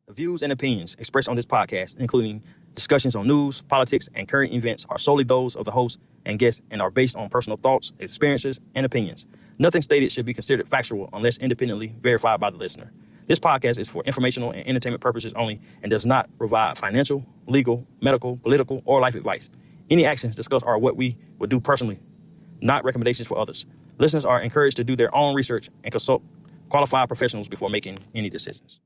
The views and opinions expressed on this podcast, including discussions on news, politics, and current events, are solely those of the host and guests and are based on personal thoughts, experiences, and opinions. Nothing stated should be considered factual unless independently verified by the listener. This podcast is for informational and entertainment purposes only and does not provide financial, legal, medical, political, or life advice. Any actions discussed are what we would do personally, not recommendations for others. Listeners are encouraged to do their own research and consult qualified professionals before making any decisions.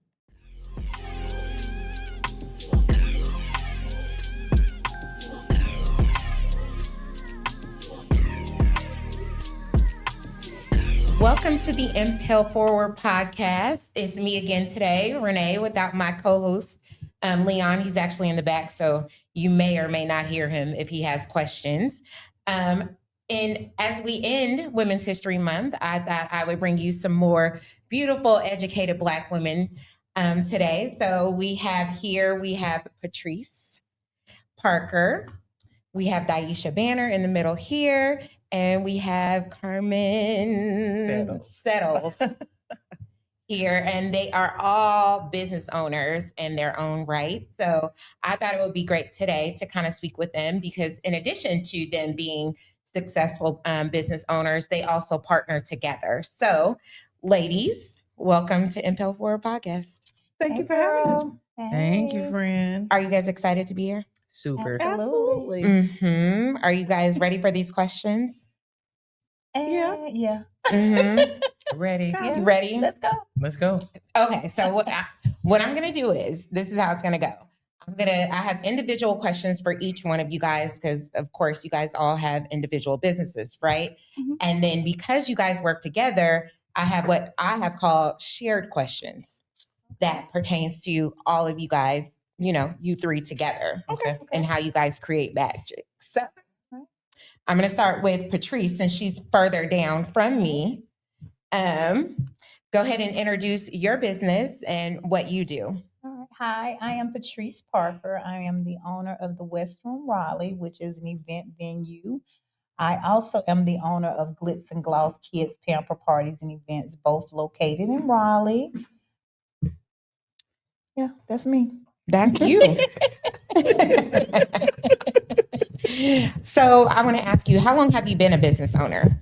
Welcome to the Impel Forward Podcast. It's me again today, Renee, without my co-host, Leon. He's actually in the back, so you may or may not hear him if he has questions. And as we end Women's History Month, I thought I would bring you some more beautiful, educated Black women today. So we have Patrice Parker. We have Daisha Banner in the middle here. And we have Carmen Settles here, and they are all business owners in their own right. So I thought it would be great today to kind of speak with them because in addition to them being successful business owners, they also partner together. So ladies, welcome to Impel Forward Podcast. Thank you for having us. Thank you, friend. Are you guys excited to be here? Super. Absolutely. Mm-hmm. Are you guys ready for these questions? Yeah. Mm-hmm. Ready. Yeah. You ready? Let's go. Okay, so what I'm gonna do is this is how it's gonna go. I have individual questions for each one of you guys because of course you guys all have individual businesses, right? Mm-hmm. And then because you guys work together, I have what I have called shared questions that pertains to all of you guys, you three together. Okay. And how you guys create magic. So I'm going to start with Patrice since she's further down from me. Go ahead and introduce your business and what you do. All right. Hi, I am Patrice Parker. I am the owner of the West Room Raleigh, which is an event venue. I also am the owner of Glitz and Gloss Kids Pamper Parties and Events, both located in Raleigh. Yeah, that's me. That's you. So I want to ask you, how long have you been a business owner?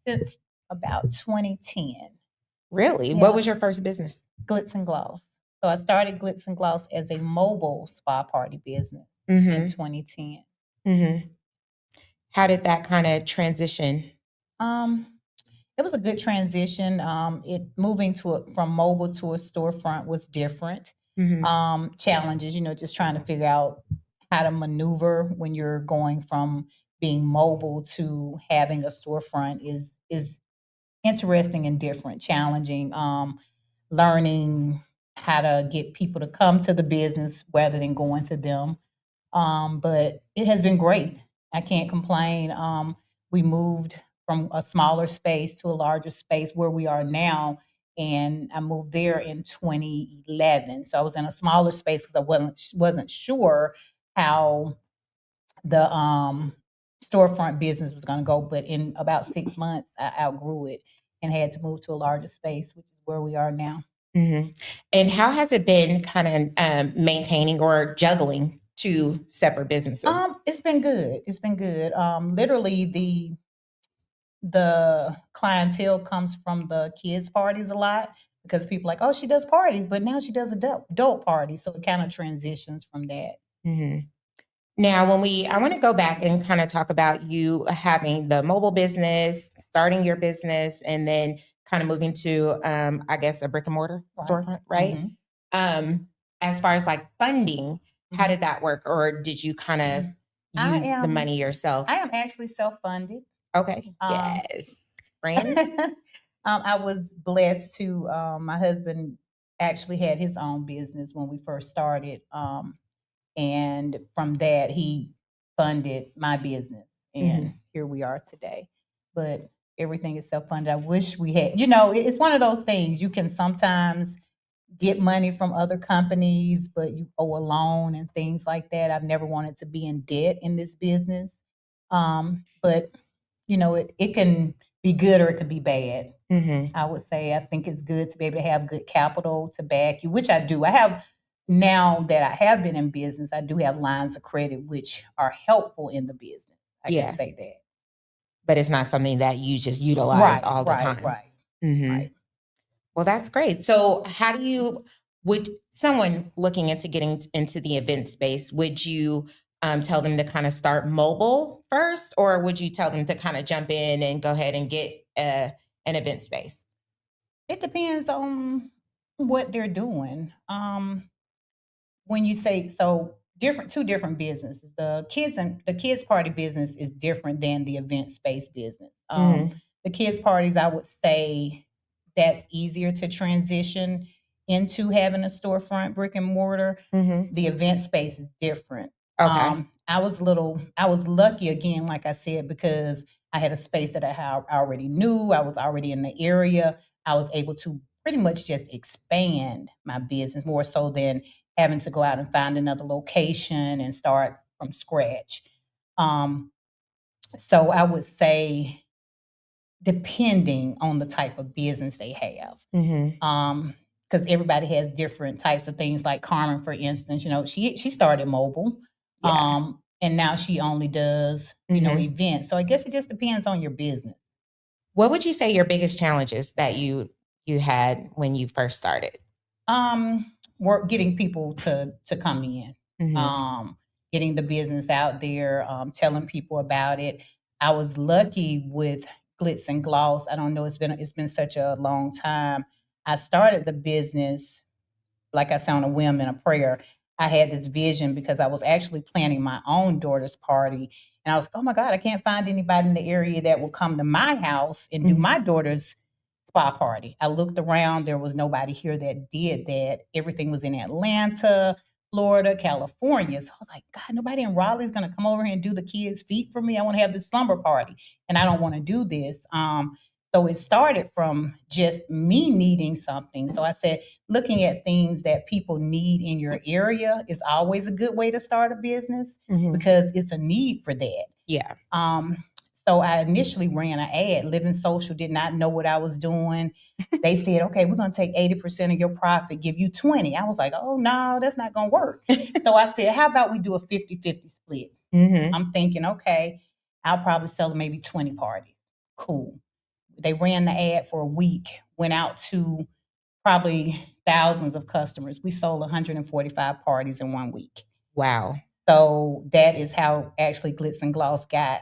Since about 2010. Really? Yeah. What was your first business? Glitz and Gloss. So I started Glitz and Gloss as a mobile spa party business Mm-hmm. in 2010. Mm-hmm. How did that kind of transition? It was a good transition. It moving from mobile to a storefront was different. Mm-hmm. Challenges, just trying to figure out how to maneuver when you're going from being mobile to having a storefront is interesting and different, challenging. Learning how to get people to come to the business rather than going to them. But it has been great. I can't complain. We moved from a smaller space to a larger space where we are now. And I moved there in 2011. So I was in a smaller space because I wasn't sure how the storefront business was going to go. But in about 6 months, I outgrew it and had to move to a larger space, which is where we are now. Mm-hmm. And how has it been kind of maintaining or juggling two separate businesses? It's been good. It's been good. Literally the clientele comes from the kids' parties a lot because people are like, oh, she does parties, but now she does adult parties. So it kind of transitions from that. Mm-hmm. Now, I want to go back and kind of talk about you having the mobile business, starting your business, and then kind of moving to, I guess, a brick and mortar storefront, right? Mm-hmm. As far as like funding, how did that work? Or did you kind of use the money yourself? I am actually self-funded. Okay. Yes. Friend? I was blessed to, my husband actually had his own business when we first started. And from that, he funded my business. And here we are today. But everything is self-funded. I wish we had, it's one of those things. You can sometimes get money from other companies, but you owe a loan and things like that. I've never wanted to be in debt in this business. But it can be good or it could be bad. Mm-hmm. I would say I think it's good to be able to have good capital to back you, which I do. I have now that I have been in business, I do have lines of credit which are helpful in the business. I Yeah. can say that. But it's not something that you just utilize all the time. Right. Mm-hmm. Right. Well, that's great. So how do you, would someone looking into getting into the event space, would you tell them to kind of start mobile first, or would you tell them to kind of jump in and go ahead and get an event space? It depends on what they're doing. When you say so two different businesses. The kids party business is different than the event space business. Mhm. The kids parties, I would say that's easier to transition into having a storefront brick and mortar. Mm-hmm. The event space is different. Okay. I was lucky again, like I said, because I had a space that I already knew. I was already in the area. I was able to pretty much just expand my business more so than having to go out and find another location and start from scratch. So I would say, depending on the type of business they have. Mm-hmm. Because everybody has different types of things. Like Carmen, for instance, she started mobile, Yeah. and now she only does events. So I guess it just depends on your business. What would you say your biggest challenges that you had when you first started? Work getting people to come in, Mm-hmm. getting the business out there, telling people about it. I was lucky with Glitz and Gloss. I don't know, it's been such a long time. I started the business, like I said, on a whim and a prayer. I had this vision because I was actually planning my own daughter's party. And I was like, oh my God, I can't find anybody in the area that will come to my house and do my daughter's spa party. I looked around, there was nobody here that did that. Everything was in Atlanta, Florida, California. So I was like, God, nobody in Raleigh is going to come over here and do the kids' feet for me. I want to have this slumber party and I don't want to do this. So it started from just me needing something. So I said, looking at things that people need in your area is always a good way to start a business because it's a need for that. Yeah. So I initially ran an ad. Living Social did not know what I was doing. They said, okay, we're going to take 80% of your profit, give you 20. I was like, oh, no, that's not going to work. So I said, how about we do a 50-50 split? Mm-hmm. I'm thinking, okay, I'll probably sell maybe 20 parties. Cool. They ran the ad for a week, went out to probably thousands of customers. We sold 145 parties in 1 week. Wow. So that is how actually Glitz and Gloss got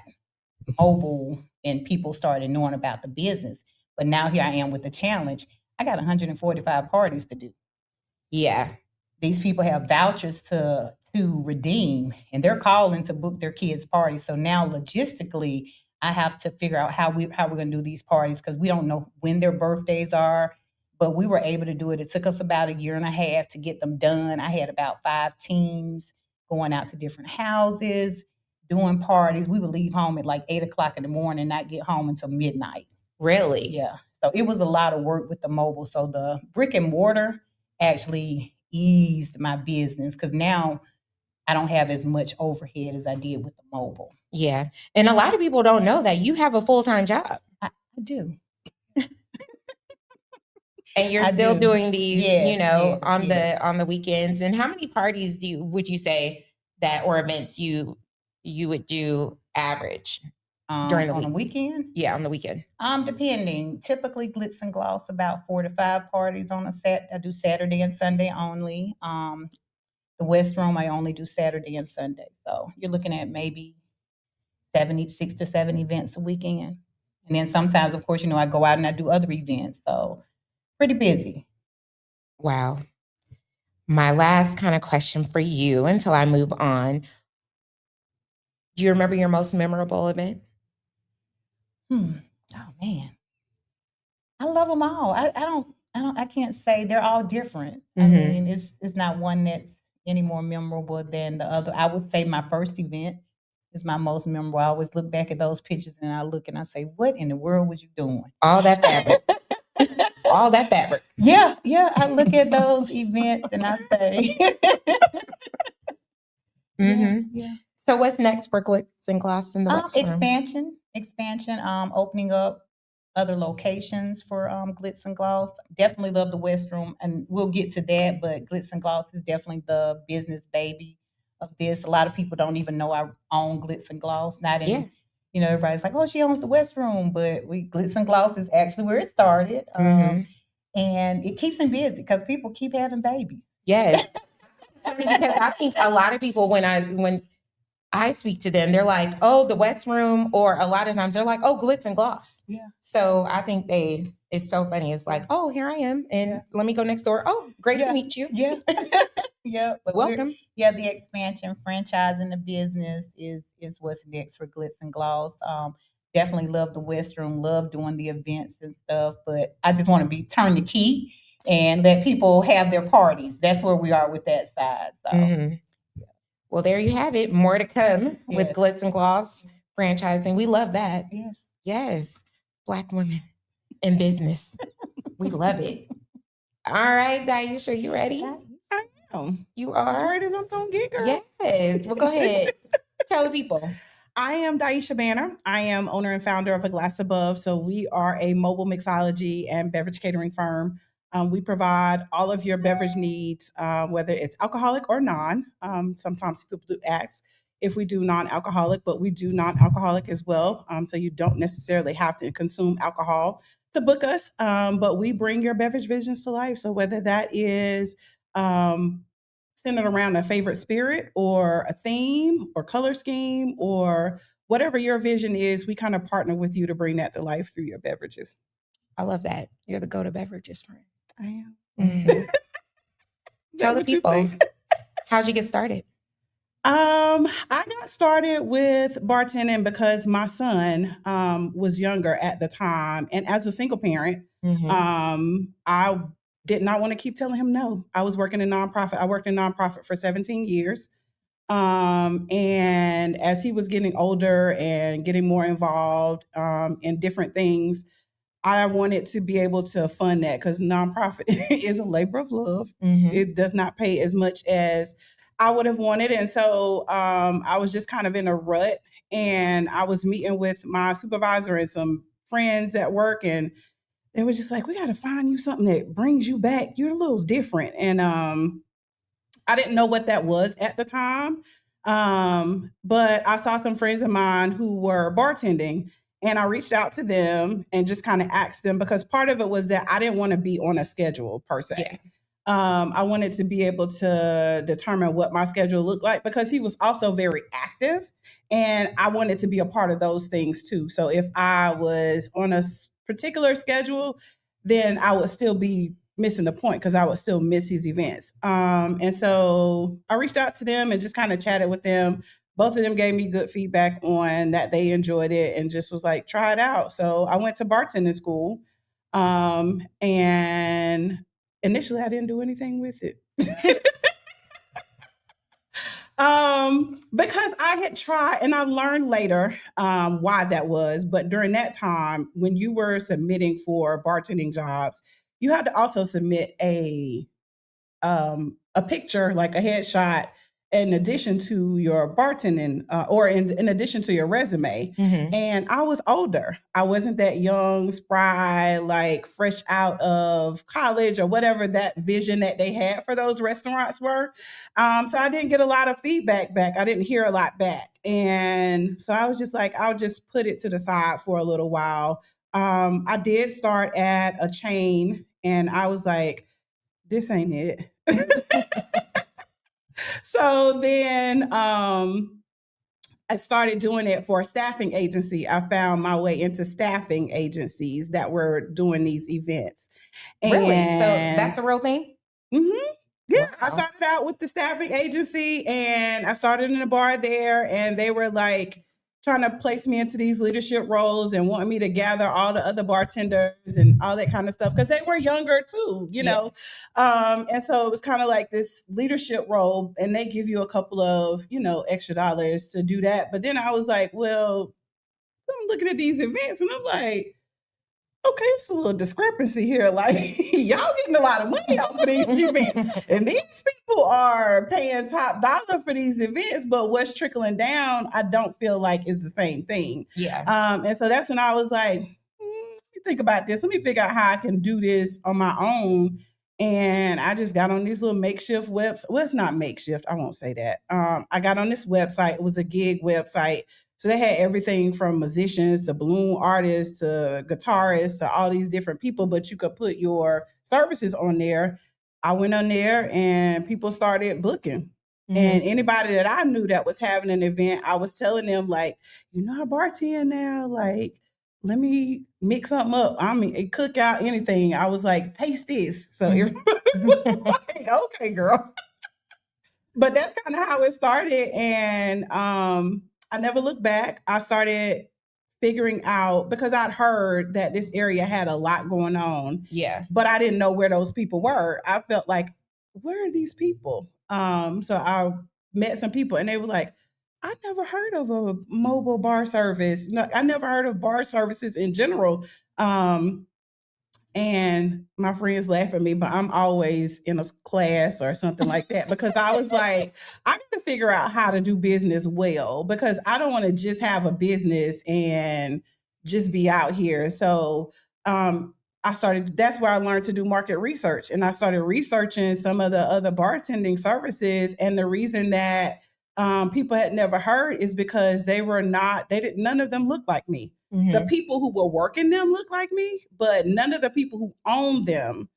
mobile and people started knowing about the business. But now here I am with the challenge. I got 145 parties to do. Yeah. These people have vouchers to redeem and they're calling to book their kids' parties. So now logistically, I have to figure out how we're going to do these parties because we don't know when their birthdays are, but we were able to do it. It took us about 1.5 years to get them done. I had about 5 teams going out to different houses, doing parties. We would leave home at like 8:00 in the morning, not get home until midnight. Really? Yeah. So it was a lot of work with the mobile. So the brick and mortar actually eased my business because now I don't have as much overhead as I did with the mobile. Yeah. And a lot of people don't know that you have a full-time job. I do. And you're still doing these, on the weekends. And how many parties would you say that or events you would do average during the week? On a weekend? Yeah, on the weekend. Depending. Typically Glitz and Gloss about 4 to 5 parties on a set. I do Saturday and Sunday only. The West Room, I only do Saturday and Sunday. So you're looking at maybe 6 to 7 events a weekend. And then sometimes, of course, I go out and I do other events. So pretty busy. Wow. My last kind of question for you until I move on. Do you remember your most memorable event? Oh man. I love them all. I can't say they're all different. I mean, it's not one that's any more memorable than the other. I would say my first event is my most memorable. I always look back at those pictures and I look and I say, what in the world was you doing? All that fabric. All that fabric. Yeah. I look at those events and I say, yeah. So what's next for Glitz and Gloss in the West Room? Expansion, opening up other locations for Glitz and Gloss. Definitely love the West Room, and we'll get to that. But Glitz and Gloss is definitely the business baby of this. A lot of people don't even know I own Glitz and Gloss. Not in, Yeah. you know, everybody's like, oh, she owns the West Room, but Glitz and Gloss is actually where it started. Mhm. And it keeps them busy because people keep having babies. Yes. Because I think a lot of people, when I speak to them, they're like, oh, the West Room, or a lot of times they're like, oh, Glitz and Gloss. Yeah. So I think it's so funny. It's like, oh, here I am, and let me go next door. Oh, great to meet you. Yeah. Yeah. But Welcome. the expansion, franchising the business is what's next for Glitz and Gloss. Definitely love the West Room, love doing the events and stuff, but I just want to turn the key and let people have their parties. That's where we are with that side. So. Mhm. Well, there you have it. More to come with Yes. Glitz and Gloss franchising. We love that. Yes. Yes. Black women in business. We love it. All right, Daisha, you ready? I am. You As are? ready as I'm gonna get, girl. Yes. Well, go ahead. Tell the people. I am Daisha Banner. I am owner and founder of A Glass Above. So we are a mobile mixology and beverage catering firm. We provide all of your beverage needs, whether it's alcoholic or non. Sometimes people do ask if we do non-alcoholic, but we do non-alcoholic as well. So you don't necessarily have to consume alcohol to book us, but we bring your beverage visions to life. So whether that is centered around a favorite spirit or a theme or color scheme or whatever your vision is, we kind of partner with you to bring that to life through your beverages. I love that. You're the go-to beverages friend. I am. Mhm. Tell the what you people, think? how'd you get started? I got started with bartending because my son was younger at the time. And as a single parent, I did not want to keep telling him no. I was working in nonprofit. I worked in nonprofit for 17 years. And as he was getting older and getting more involved in different things, I wanted to be able to fund that because nonprofit is a labor of love. It does not pay as much as I would have wanted. And so I was just kind of in a rut, and I was meeting with my supervisor and some friends at work, and they were just like, we got to find you something that brings you back. You're a little different. And I didn't know what that was at the time. But I saw some friends of mine who were bartending, and I reached out to them and just kind of asked them, because part of it was that I didn't want to be on a schedule per se. Yeah. I wanted to be able to determine what my schedule looked like, because he was also very active, and I wanted to be a part of those things too. So if I was on a particular schedule, then I would still be missing the point because I would still miss his events. And so I reached out to them and just kind of chatted with them. Both of them gave me good feedback on that they enjoyed it and just was like, try it out. So I went to bartending school. And initially I didn't do anything with it. Because I had tried, and I learned later why that was. But during that time, when you were submitting for bartending jobs, you had to also submit a picture, like a headshot, in addition to your bartending or in addition to your resume. And I was older. I wasn't that young, spry, like fresh out of college or whatever that vision that they had for those restaurants were. So I didn't get a lot of feedback back. I didn't hear a lot back. And so I was just like, I'll just put it to the side for a little while. I did start at a chain, and I was like, this ain't it. So then I started doing it for a staffing agency. I found my way into staffing agencies that were doing these events. Really? So And- that's a real thing? Yeah, I Wow. started out with the staffing agency, and I started in a bar there, and they were like trying to place me into these leadership roles and wanting me to gather all the other bartenders and all that kind of stuff, because they were younger too, you know. And so it was kind of like this leadership role, and they give you a couple of, extra dollars to do that. But then I was like, well, I'm looking at these events, and I'm like, okay, it's a little discrepancy here. Like, y'all getting a lot of money off of these events. And these people are paying top dollar for these events, but what's trickling down, I don't feel like is the same thing. Yeah. And so that's when I was like, let me think about this. Let me figure out how I can do this on my own. And I just got on these little makeshift websites. Well, it's not makeshift. I won't say that. I got on this website. It was a gig website. So they had everything from musicians to balloon artists to guitarists to all these different people, but you could put your services on there. I went on there and people started booking. Mm-hmm. And anybody that I knew that was having an event, I was telling them, like, I bartend now. Like, let me mix something up. I mean, cook out anything. I was like, taste this. So everybody was like, okay, girl. But that's kind of how it started. And I never looked back. I started figuring out, because I'd heard that this area had a lot going on. Yeah. But I didn't know where those people were. I felt like, where are these people? So I met some people and they were like, I never heard of a mobile bar service. No, I never heard of bar services in general. And my friends laugh at me, but I'm always in a class or something like that, because I was like, I got to figure out how to do business well, because I don't want to just have a business and just be out here. So that's where I learned to do market research. And I started researching some of the other bartending services. And the reason that people had never heard is because none of them looked like me. Mm-hmm. The people who were working them looked like me, but none of the people who owned them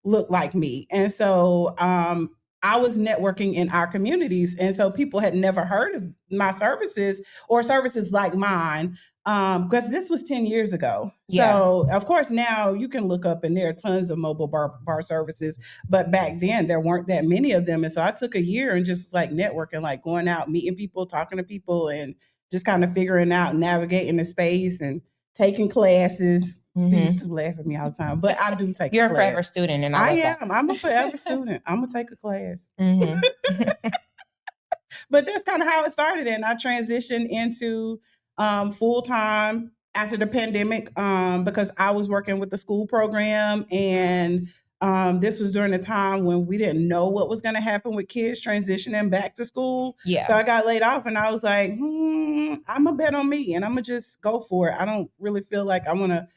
looked like me. And so I was networking in our communities. And so people had never heard of my services or services like mine, because this was 10 years ago. Yeah. So of course now you can look up and there are tons of mobile bar services, but back then there weren't that many of them. And so I took a year and just was like networking, like going out, meeting people, talking to people, and just kind of figuring out, navigating the space and taking classes. Mm-hmm. They used to laugh at me all the time, but I do take You're a class. a forever student. And I am. I'm a forever student. I'm going to take a class. Mm-hmm. But that's kind of how it started. And I transitioned into full-time after the pandemic because I was working with the school program. And this was during the time when we didn't know what was going to happen with kids transitioning back to school. Yeah. So I got laid off and I was like, I'm going to bet on me and I'm going to just go for it. I don't really feel like I want to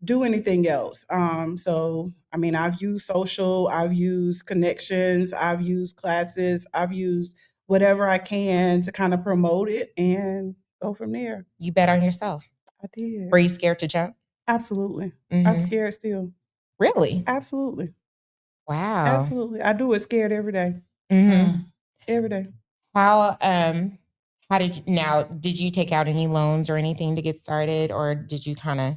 do anything else. So, I mean, I've used social, I've used connections, I've used classes, I've used whatever I can to kind of promote it and go from there. You bet on yourself. I did. Were you scared to jump? Absolutely. Mm-hmm. I'm scared still. Really? Absolutely. Wow. Absolutely. I do it scared every day. Mm-hmm. Every day. How did you take out any loans or anything to get started, or did you kind of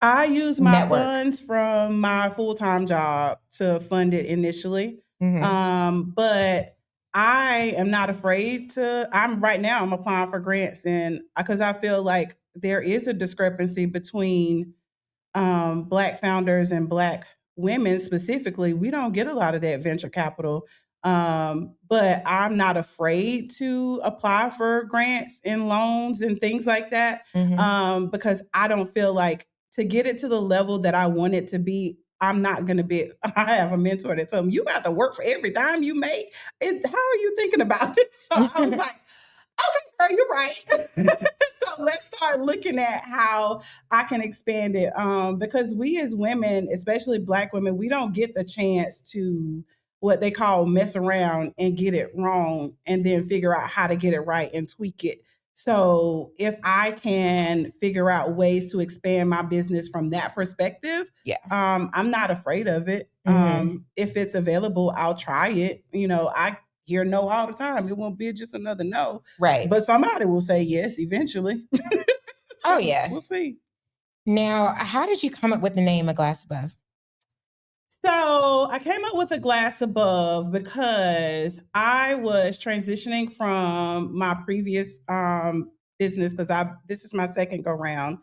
I used my funds from my full-time job to fund it initially. Mm-hmm. But I am not afraid I'm applying for grants, and because I feel like there is a discrepancy between Black founders and Black women specifically. We don't get a lot of that venture capital. But I'm not afraid to apply for grants and loans and things like that. Mm-hmm. Because I don't feel like to get it to the level that I want it to be, I'm not going to be, I have a mentor that told me, you got to work for every dime you make. How are you thinking about this? So I was like, okay, girl, you're right. So let's start looking at how I can expand it. Because we as women, especially Black women, we don't get the chance to what they call mess around and get it wrong and then figure out how to get it right and tweak it. So if I can figure out ways to expand my business from that perspective, I'm not afraid of it. Mm-hmm. If it's available, I'll try it. I hear no all the time. It won't be just another no. Right. But somebody will say yes eventually. Oh, yeah. We'll see. Now, how did you come up with the name A Glass Above? So I came up with A Glass Above because I was transitioning from my previous business, because this is my second go round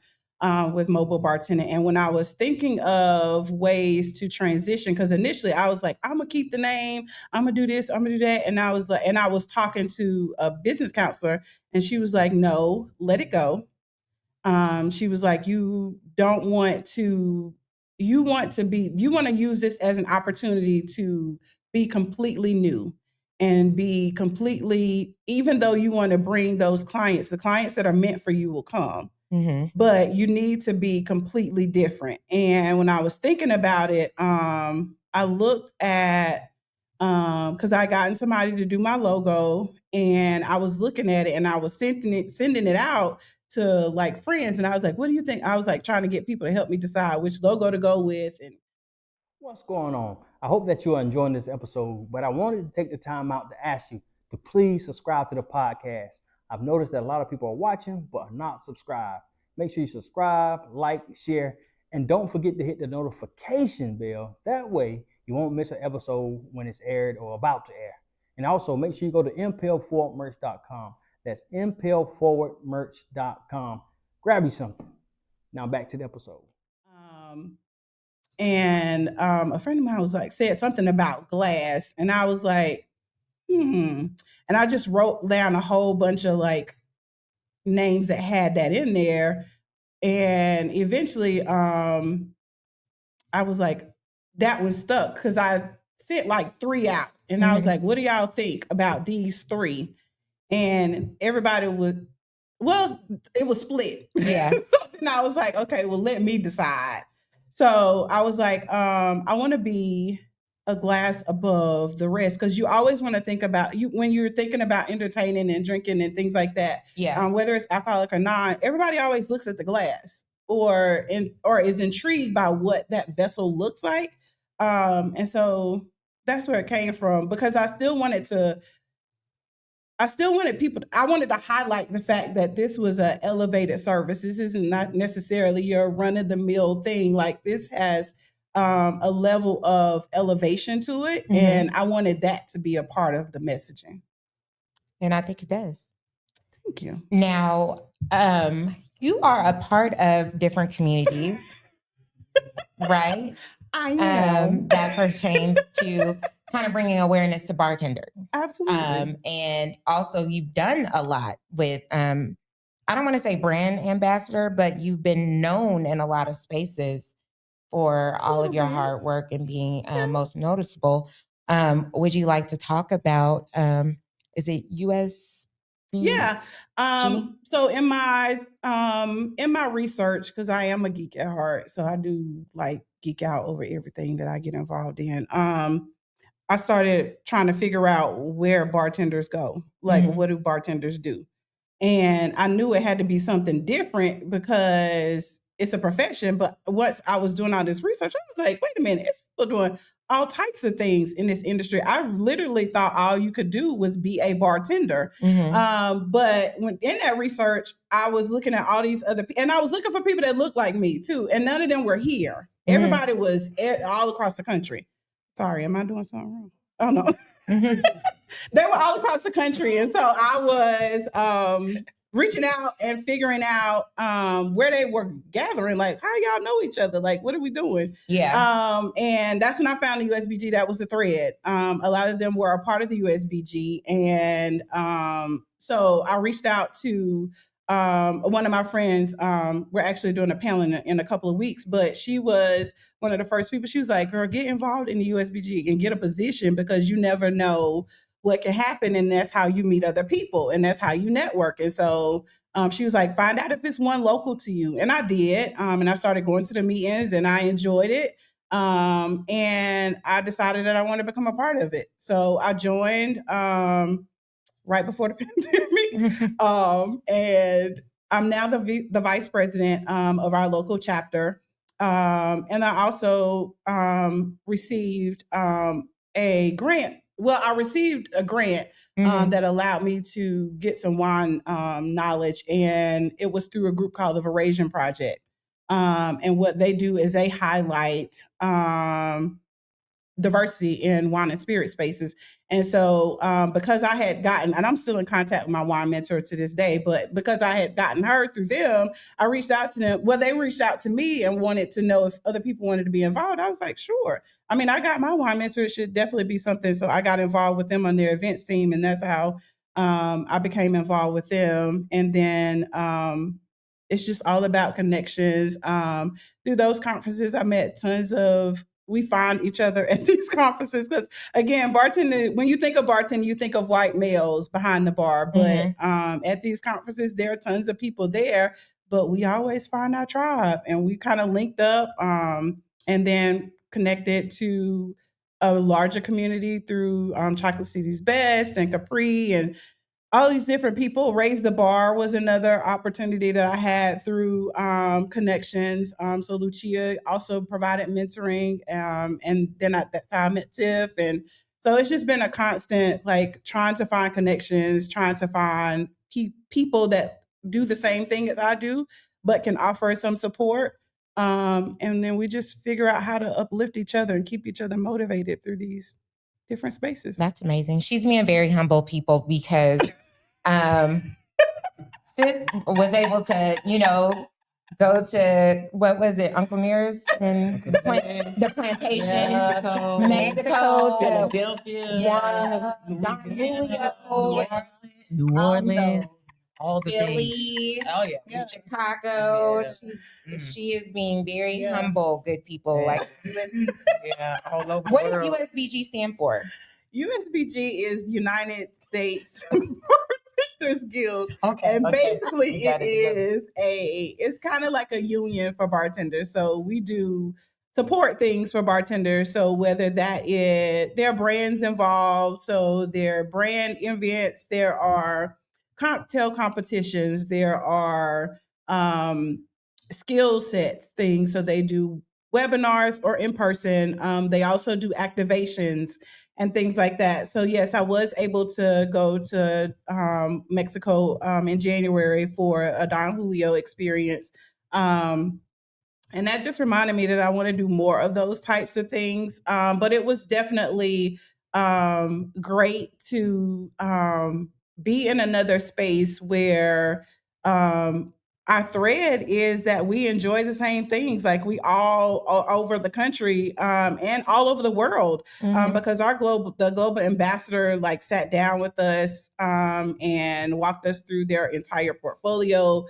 with mobile bartending. And when I was thinking of ways to transition, because initially I was like, I'm gonna keep the name, I'm gonna do this, I'm gonna do that. And I was talking to a business counselor and she was like, no, let it go. She was like, you want to use this as an opportunity to be completely new and be completely, even though you want to bring those clients, the clients that are meant for you will come. but you need to be completely different. And when I was thinking about it, I looked at, because I gotten somebody to do my logo, and I was looking at it, and I was sending it out to like friends, and I was like, what do you think? I was like trying to get people to help me decide which logo to go with. And what's going on? I hope that you are enjoying this episode, but I wanted to take the time out to ask you to please subscribe to the podcast. I've noticed that a lot of people are watching but are not subscribed. Make sure you subscribe, like, share, and don't forget to hit the notification bell. That way you won't miss an episode when it's aired or about to air. And also make sure you go to impelforwardmerch.com. That's impelforwardmerch.com. Grab you something. Now back to the episode. And a friend of mine was like, said something about glass, and I was like, and I just wrote down a whole bunch of like names that had that in there. And eventually I was like, that one stuck, because I sent like 3 out, and I was like, what do y'all think about these 3? And everybody was, well, it was split. Yeah. So then I was like, okay, well, let me decide. So I was like, I want to be a glass above the rest, because you always want to think about you when you're thinking about entertaining and drinking and things like that. Yeah. Whether it's alcoholic or not, everybody always looks at the glass or is intrigued by what that vessel looks like. And so that's where it came from, because I still wanted people, I wanted to highlight the fact that this was an elevated service. This isn't not necessarily your run-of-the-mill thing. Like, this has a level of elevation to it. And I wanted that to be a part of the messaging. And I think it does. Thank you. Now, you are a part of different communities, right? I am. That pertains to kind of bringing awareness to bartenders. Absolutely. And also you've done a lot with, I don't want to say brand ambassador, but you've been known in a lot of spaces for all of your hard work and being most noticeable. Would you like to talk about, is it USB? Yeah. So in my research, because I am a geek at heart, so I do like geek out over everything that I get involved in. I started trying to figure out where bartenders go. Like, what do bartenders do? And I knew it had to be something different, because it's a profession. But once I was doing all this research, I was like, wait a minute, it's people doing all types of things in this industry. I literally thought all you could do was be a bartender. But when in that research, I was looking at all these other people, and I was looking for people that looked like me too. And none of them were here. Everybody was all across the country. Sorry, am I doing something wrong? Oh, no. They were all across the country. And so I was reaching out and figuring out where they were gathering, like, how y'all know each other? Like, what are we doing? Yeah. And that's when I found the USBG. That was the thread. A lot of them were a part of the USBG. And so I reached out to one of my friends. We're actually doing a panel in a couple of weeks, but she was one of the first people. She was like, girl, get involved in the USBG and get a position, because you never know what can happen. And that's how you meet other people, and that's how you network. And so she was like, find out if it's one local to you. And I did. And I started going to the meetings, and I enjoyed it. And I decided that I wanted to become a part of it. So I joined right before the pandemic. And I'm now the vice president of our local chapter. And I also received a grant. Well, I received a grant that allowed me to get some wine knowledge, and it was through a group called the Eurasian Project. And what they do is they highlight diversity in wine and spirit spaces. And so because I had gotten, and I'm still in contact with my wine mentor to this day, but because I had gotten her through them, I reached out to them. Well, they reached out to me and wanted to know if other people wanted to be involved. I was like, sure. I mean, I got my wine mentor. It should definitely be something. So I got involved with them on their events team. And that's how I became involved with them. And then it's just all about connections. Through those conferences, I met we find each other at these conferences, because again, bartending, when you think of bartending, you think of white males behind the bar, but at these conferences, there are tons of people there but we always find our tribe, and we kind of linked up, and then connected to a larger community through Chocolate City's Best and Capri and all these different people. Raise the Bar was another opportunity that I had through connections. So Lucia also provided mentoring, and then at that time at Tiff, and so it's just been a constant, like, trying to find connections, trying to find people that do the same thing as I do, but can offer some support. And then we just figure out how to uplift each other and keep each other motivated through these different spaces. That's amazing. She's being very humble, people, because Sis was able to, go to, what was it, Uncle Near's and the plantation, Mexico, to Philadelphia, Don Julio, New Orleans, all the Philly, things. Chicago. Yeah. She is being very humble, good people. Yeah. Like, All over what the does world. USBG stand for? USBG is United States Bartenders Guild. Okay. And okay. basically We got it together. it's kind of like a union for bartenders. So we do support things for bartenders. So whether that is, there are brands involved, so there are brand events, there are cocktail competitions, there are skill set things. So they do webinars or in person. They also do activations and things like that. So yes, I was able to go to Mexico in January for a Don Julio experience. And that just reminded me that I want to do more of those types of things. But it was definitely great to be in another space where our thread is that we enjoy the same things. Like, we all over the country and all over the world, because the global ambassador like sat down with us and walked us through their entire portfolio.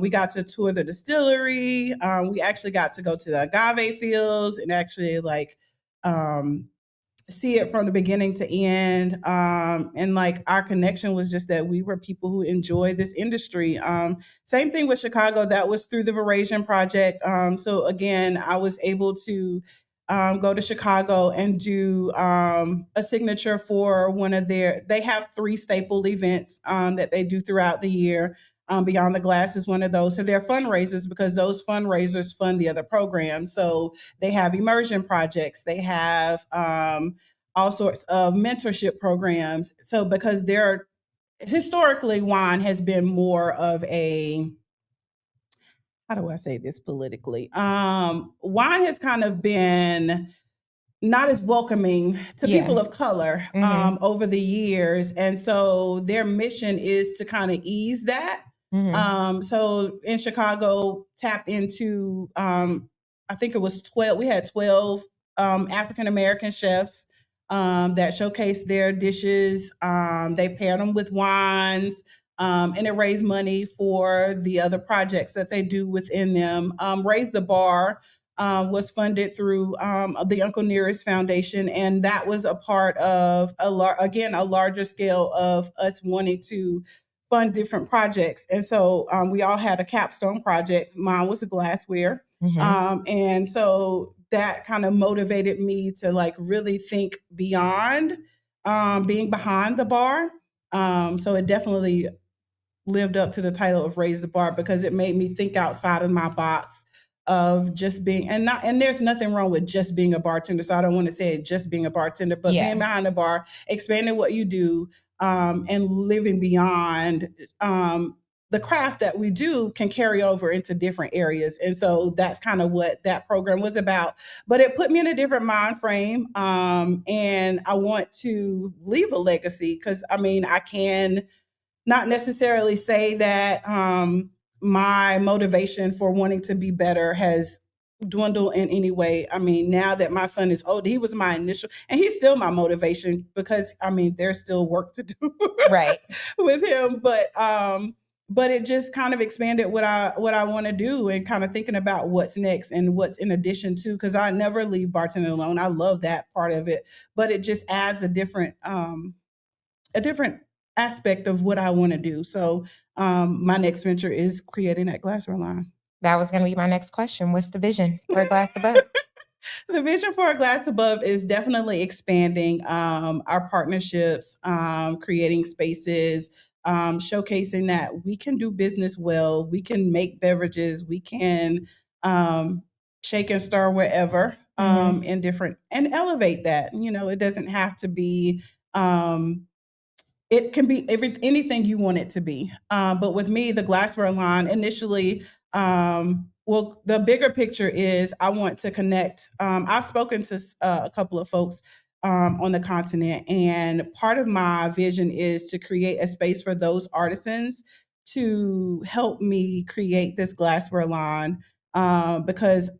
We got to tour the distillery. We actually got to go to the agave fields and actually see it from the beginning to end. And like, our connection was just that we were people who enjoy this industry. Same thing with Chicago. That was through the Verasian Project. So again, I was able to go to Chicago and do a signature for they have 3 staple events that they do throughout the year. Beyond the Glass is one of those. So they're fundraisers, because those fundraisers fund the other programs. So they have immersion projects. They have all sorts of mentorship programs. So because historically, wine has been more of a, how do I say this politically? Wine has kind of been not as welcoming to people of color over the years. And so their mission is to kind of ease that. So in Chicago, tapped into, I think it was 12, we had 12 African-American chefs that showcased their dishes. They paired them with wines, and it raised money for the other projects that they do within them. Raise the Bar was funded through the Uncle Nearest Foundation, and that was a part of a larger scale of us wanting to fund different projects. And so we all had a capstone project. Mine was a glassware. And so that kind of motivated me to like really think beyond being behind the bar. So it definitely lived up to the title of Raise the Bar, because it made me think outside of my box of just being, and there's nothing wrong with just being a bartender. So I don't want to say just being a bartender, but being behind the bar, expanding what you do, and living beyond the craft that we do can carry over into different areas. And so that's kind of what that program was about. But it put me in a different mind frame. And I want to leave a legacy, because I can not necessarily say that my motivation for wanting to be better has dwindled in any way. Now that my son is old, he was my initial, and he's still my motivation, because there's still work to do right with him. But it just kind of expanded what I want to do, and kind of thinking about what's next and what's in addition to, because I never leave bartending alone. I love that part of it, but it just adds a different aspect of what I want to do. So my next venture is creating that glassware line. That was going to be my next question. What's the vision for Glass Above? The vision for A Glass Above is definitely expanding our partnerships, creating spaces, showcasing that we can do business well, we can make beverages, we can shake and stir wherever in different, and elevate that. You know, it doesn't have to be it can be anything you want it to be. But with me, the glassware line initially, well, the bigger picture is I want to connect. I've spoken to a couple of folks on the continent, and part of my vision is to create a space for those artisans to help me create this glassware line, because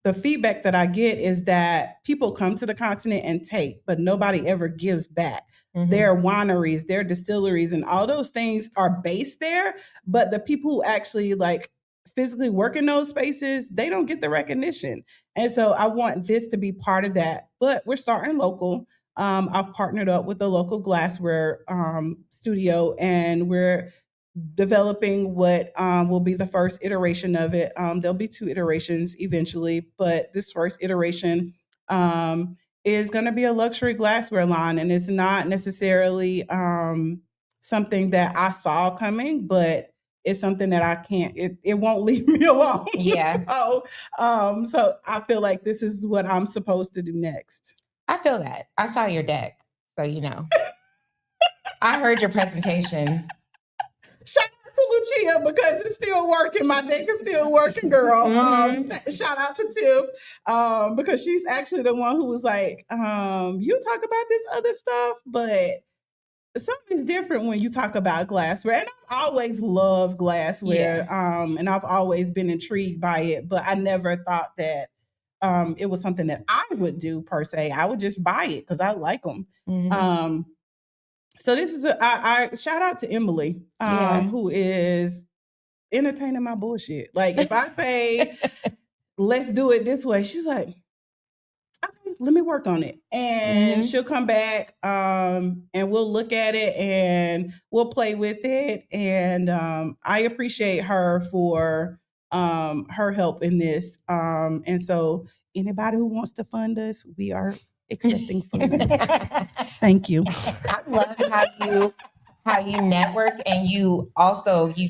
the feedback that I get is that people come to the continent and take, but nobody ever gives back. Their wineries, their distilleries, and all those things are based there. But the people who actually like physically work in those spaces, they don't get the recognition. And so I want this to be part of that. But we're starting local. I've partnered up with a local glassware studio, and we're developing what will be the first iteration of it. There'll be 2 iterations eventually, but this first iteration is going to be a luxury glassware line, and it's not necessarily something that I saw coming, but it's something that I can't. It won't leave me alone. Yeah. So I feel like this is what I'm supposed to do next. I feel that. I saw your deck, so you know. I heard your presentation. Shout out to Lucia because it's still working. My deck is still working, girl. Shout out to Tiff because she's actually the one who was like, you talk about this other stuff, but something's different when you talk about glassware. And I've always loved glassware, and I've always been intrigued by it, but I never thought that it was something that I would do per se. I would just buy it because I like them. So this is I shout out to Emily, who is entertaining my bullshit. Like if I say, let's do it this way, she's like, okay, let me work on it. And she'll come back and we'll look at it and we'll play with it. And I appreciate her for her help in this. And so anybody who wants to fund us, we are accepting funds. Thank you. I love how you network, and you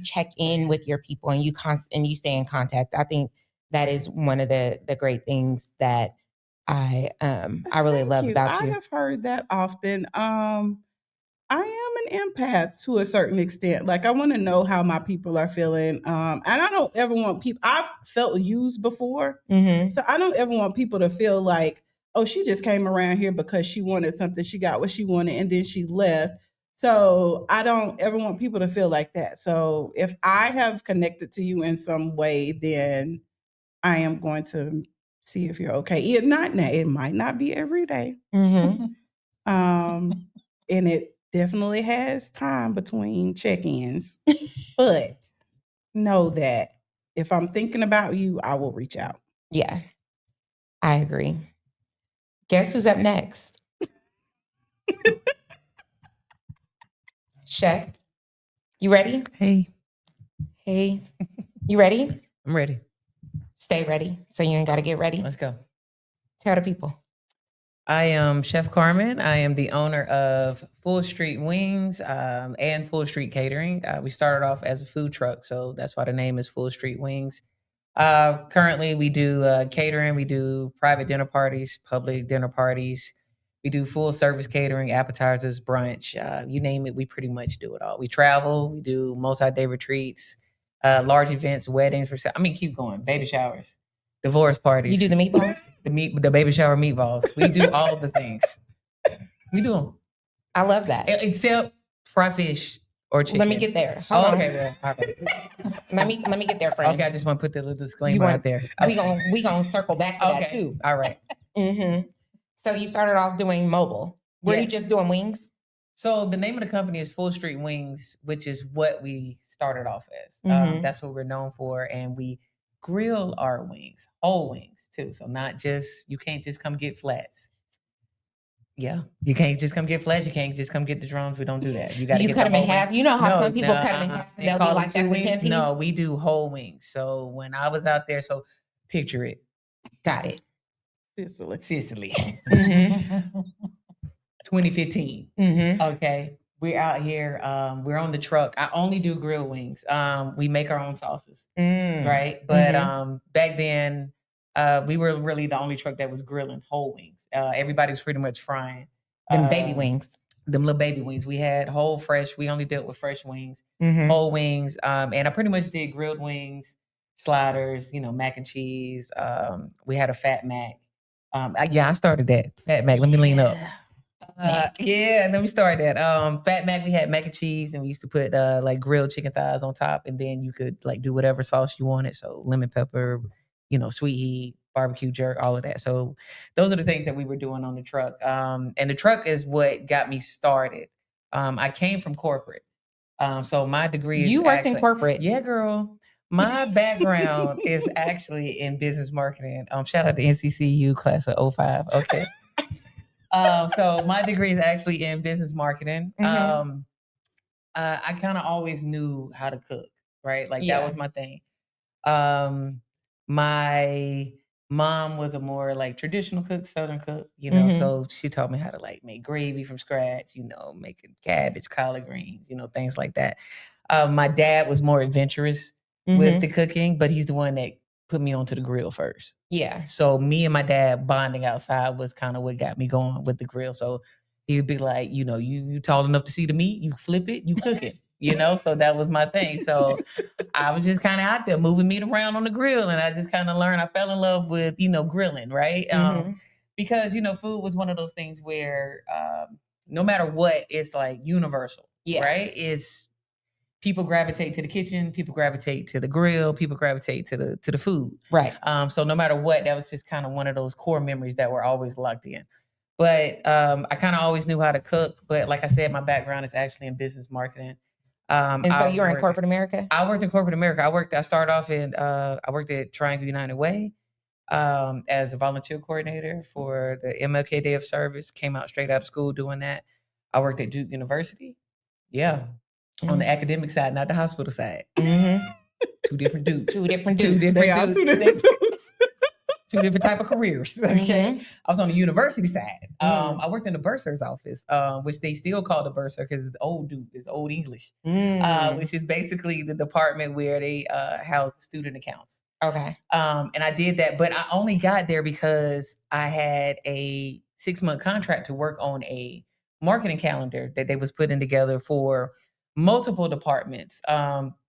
check in with your people, and you stay in contact. I think that is one of the great things that I really love about you. I have heard that often. I am an empath to a certain extent. Like I want to know how my people are feeling. And I don't ever want people, I've felt used before. So I don't ever want people to feel like, oh, she just came around here because she wanted something. She got what she wanted and then she left. So I don't ever want people to feel like that. So if I have connected to you in some way, then I am going to see if you're okay. It might not be every day. And it definitely has time between check-ins. But know that if I'm thinking about you, I will reach out. Yeah, I agree. Guess who's up next? Chef, you ready? Hey, you ready? I'm ready. Stay ready, so you ain't got to get ready. Let's go. Tell the people. I am Chef Carmen. I am the owner of Full Street Wings and Full Street Catering. We started off as a food truck, so that's why the name is Full Street Wings. Currently, we do catering. We do private dinner parties, public dinner parties. We do full service catering, appetizers, brunch. You name it, we pretty much do it all. We travel. We do multi-day retreats, large events, weddings. Keep going. Baby showers, divorce parties. You do the meatballs? The baby shower meatballs. We do all of the things. We do them. I love that. Except fried fish or chicken. Let me get there. Okay, well, all right. Let me get there, friend. Okay, I just want to put the little disclaimer out there. Okay. We gonna circle back to that too. All right. So you started off doing mobile. Were you just doing wings? So the name of the company is Full Street Wings, which is what we started off as. That's what we're known for, and we grill our wings, whole wings too. So not just, you can't just come get flats. Yeah, you can't just come get flats. You can't just come get the drums. We don't do that. You got to Do you get cut the them in whole half? wing. You know how some people No, cut them in half. They They'll call be them like, two that's a 10 wings. piece. No, we do whole wings. So when I was out there, so picture it. Got it. Sicily. Mm-hmm. 2015. Mm-hmm. Okay. We're out here. We're on the truck. I only do grill wings. We make our own sauces. Right. But back then, we were really the only truck that was grilling whole wings. Everybody was pretty much frying. Them baby wings. Them little baby wings. We had whole fresh. We only dealt with fresh wings, Mm-hmm. whole wings. And I pretty much did grilled wings, sliders, mac and cheese. We had a fat mac. I started that. Fat mac. Let me lean up. Yeah, let me start that. Fat mac, we had mac and cheese, and we used to put like grilled chicken thighs on top, and then you could like do whatever sauce you wanted. So lemon pepper, sweet heat, barbecue jerk, all of that. So those are the things that we were doing on the truck. And the truck is what got me started. I came from corporate. So my degree is You worked in corporate. Yeah, girl. My background is actually in business marketing. Shout out to NCCU class of 05. Okay. So my degree is actually in business marketing. Mm-hmm. I kind of always knew how to cook, right? Like Yeah. that was my thing. My mom was a more like traditional cook, Southern cook, Mhm. so she taught me how to like make gravy from scratch, making cabbage, collard greens, things like that. My dad was more adventurous with Mhm. the cooking, but he's the one that put me onto the grill first. Yeah. So me and my dad bonding outside was kind of what got me going with the grill. So he would be like, you tall enough to see the meat, you flip it, you cook it, So that was my thing. So I was just kind of out there moving meat around on the grill, and I just kind of learned. I fell in love with, grilling, right? Mhm. Because food was one of those things where no matter what, it's like universal, Yeah. right? It's people gravitate to the kitchen, people gravitate to the grill, people gravitate to the food. Right. So no matter what, that was just kind of one of those core memories that were always locked in. But I kind of always knew how to cook. But like I said, my background is actually in business marketing. And so you're in corporate America? I worked in corporate America. I started off I worked at Triangle United Way as a volunteer coordinator for the MLK Day of Service. Came out straight out of school doing that. I worked at Duke University. Yeah. On the academic side, not the hospital side. Mm-hmm. Two different dudes. Two different dudes. They are two different dudes. Two different type of careers. Okay. Mhm. I was on the university side. I worked in the bursar's office, which they still call the bursar because it's old English, which is basically the department where they house the student accounts. Okay. And I did that, but I only got there because I had a 6-month contract to work on a marketing calendar that they was putting together for multiple departments.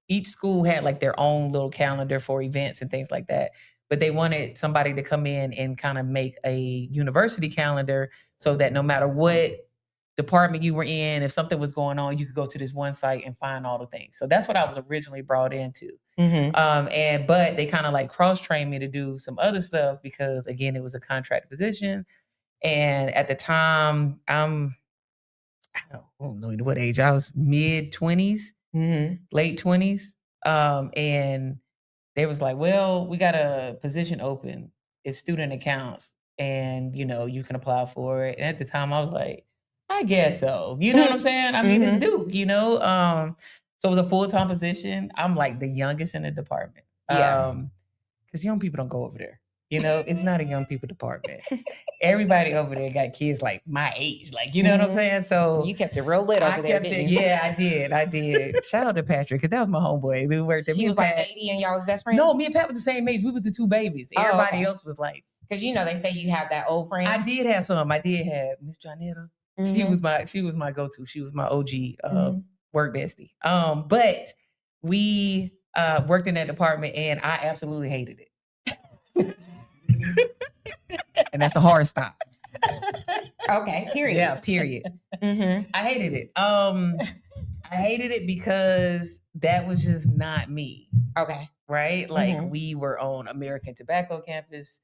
Each school had like their own little calendar for events and things like that. But they wanted somebody to come in and kind of make a university calendar so that no matter what department you were in, if something was going on, you could go to this one site and find all the things. So that's what I was originally brought into. Mm-hmm. But they kind of like cross-trained me to do some other stuff because again, it was a contract position. And at the time, I don't know what age. I was mid-20s, late 20s. And they was like, well, we got a position open. It's student accounts. And, you can apply for it. And at the time I was like, I guess so. You know what I'm saying? I mean, it's Duke, So it was a full-time position. I'm like the youngest in the department. Yeah. Because young people don't go over there. It's not a young people department. Everybody over there got kids like my age. Like, you know what I'm saying? So You kept it real lit over there, didn't you? Yeah, I did. Shout out to Patrick, because that was my homeboy. We worked there. He was like 80 and y'all was best friends? No, me and Pat was the same age. We was the two babies. Everybody else was like... Because they say you have that old friend. I did have some. I did have Miss Janetta. She was my go-to. She was my OG work bestie. But we worked in that department and I absolutely hated it. And that's a hard stop. Okay, period. Yeah, period. I hated it. I hated it because that was just not me. Okay. Right? Like we were on American Tobacco campus.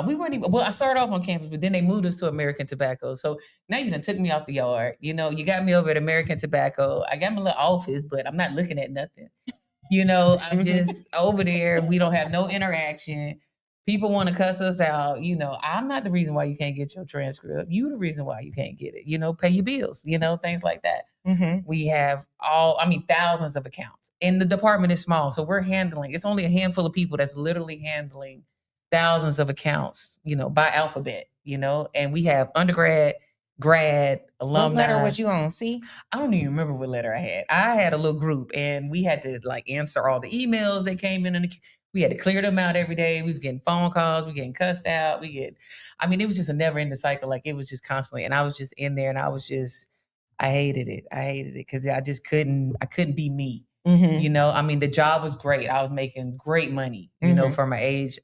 We weren't even, I started off on campus, but then they moved us to American Tobacco. So now you done took me off the yard. You got me over at American Tobacco. I got my little office, but I'm not looking at nothing. I'm just over there. We don't have no interaction. People want to cuss us out. You know, I'm not the reason why you can't get your transcript. You the reason why you can't get it. You know, pay your bills, you know, things like that. Mm-hmm. We have thousands of accounts. And the department is small. So we're handling, it's only a handful of people that's literally handling thousands of accounts, you know, by alphabet, you know, and we have undergrad, grad, alumni. What letter was you on? C? I don't even remember what letter I had. I had a little group and we had to like answer all the emails that came in and we had to clear them out every day. We was getting phone calls, we getting cussed out. It was just a never ending cycle. Like it was just constantly. And I was just in there and I hated it. I hated it because I couldn't be me. Mm-hmm. You know, I mean, the job was great. I was making great money, you know, for my age.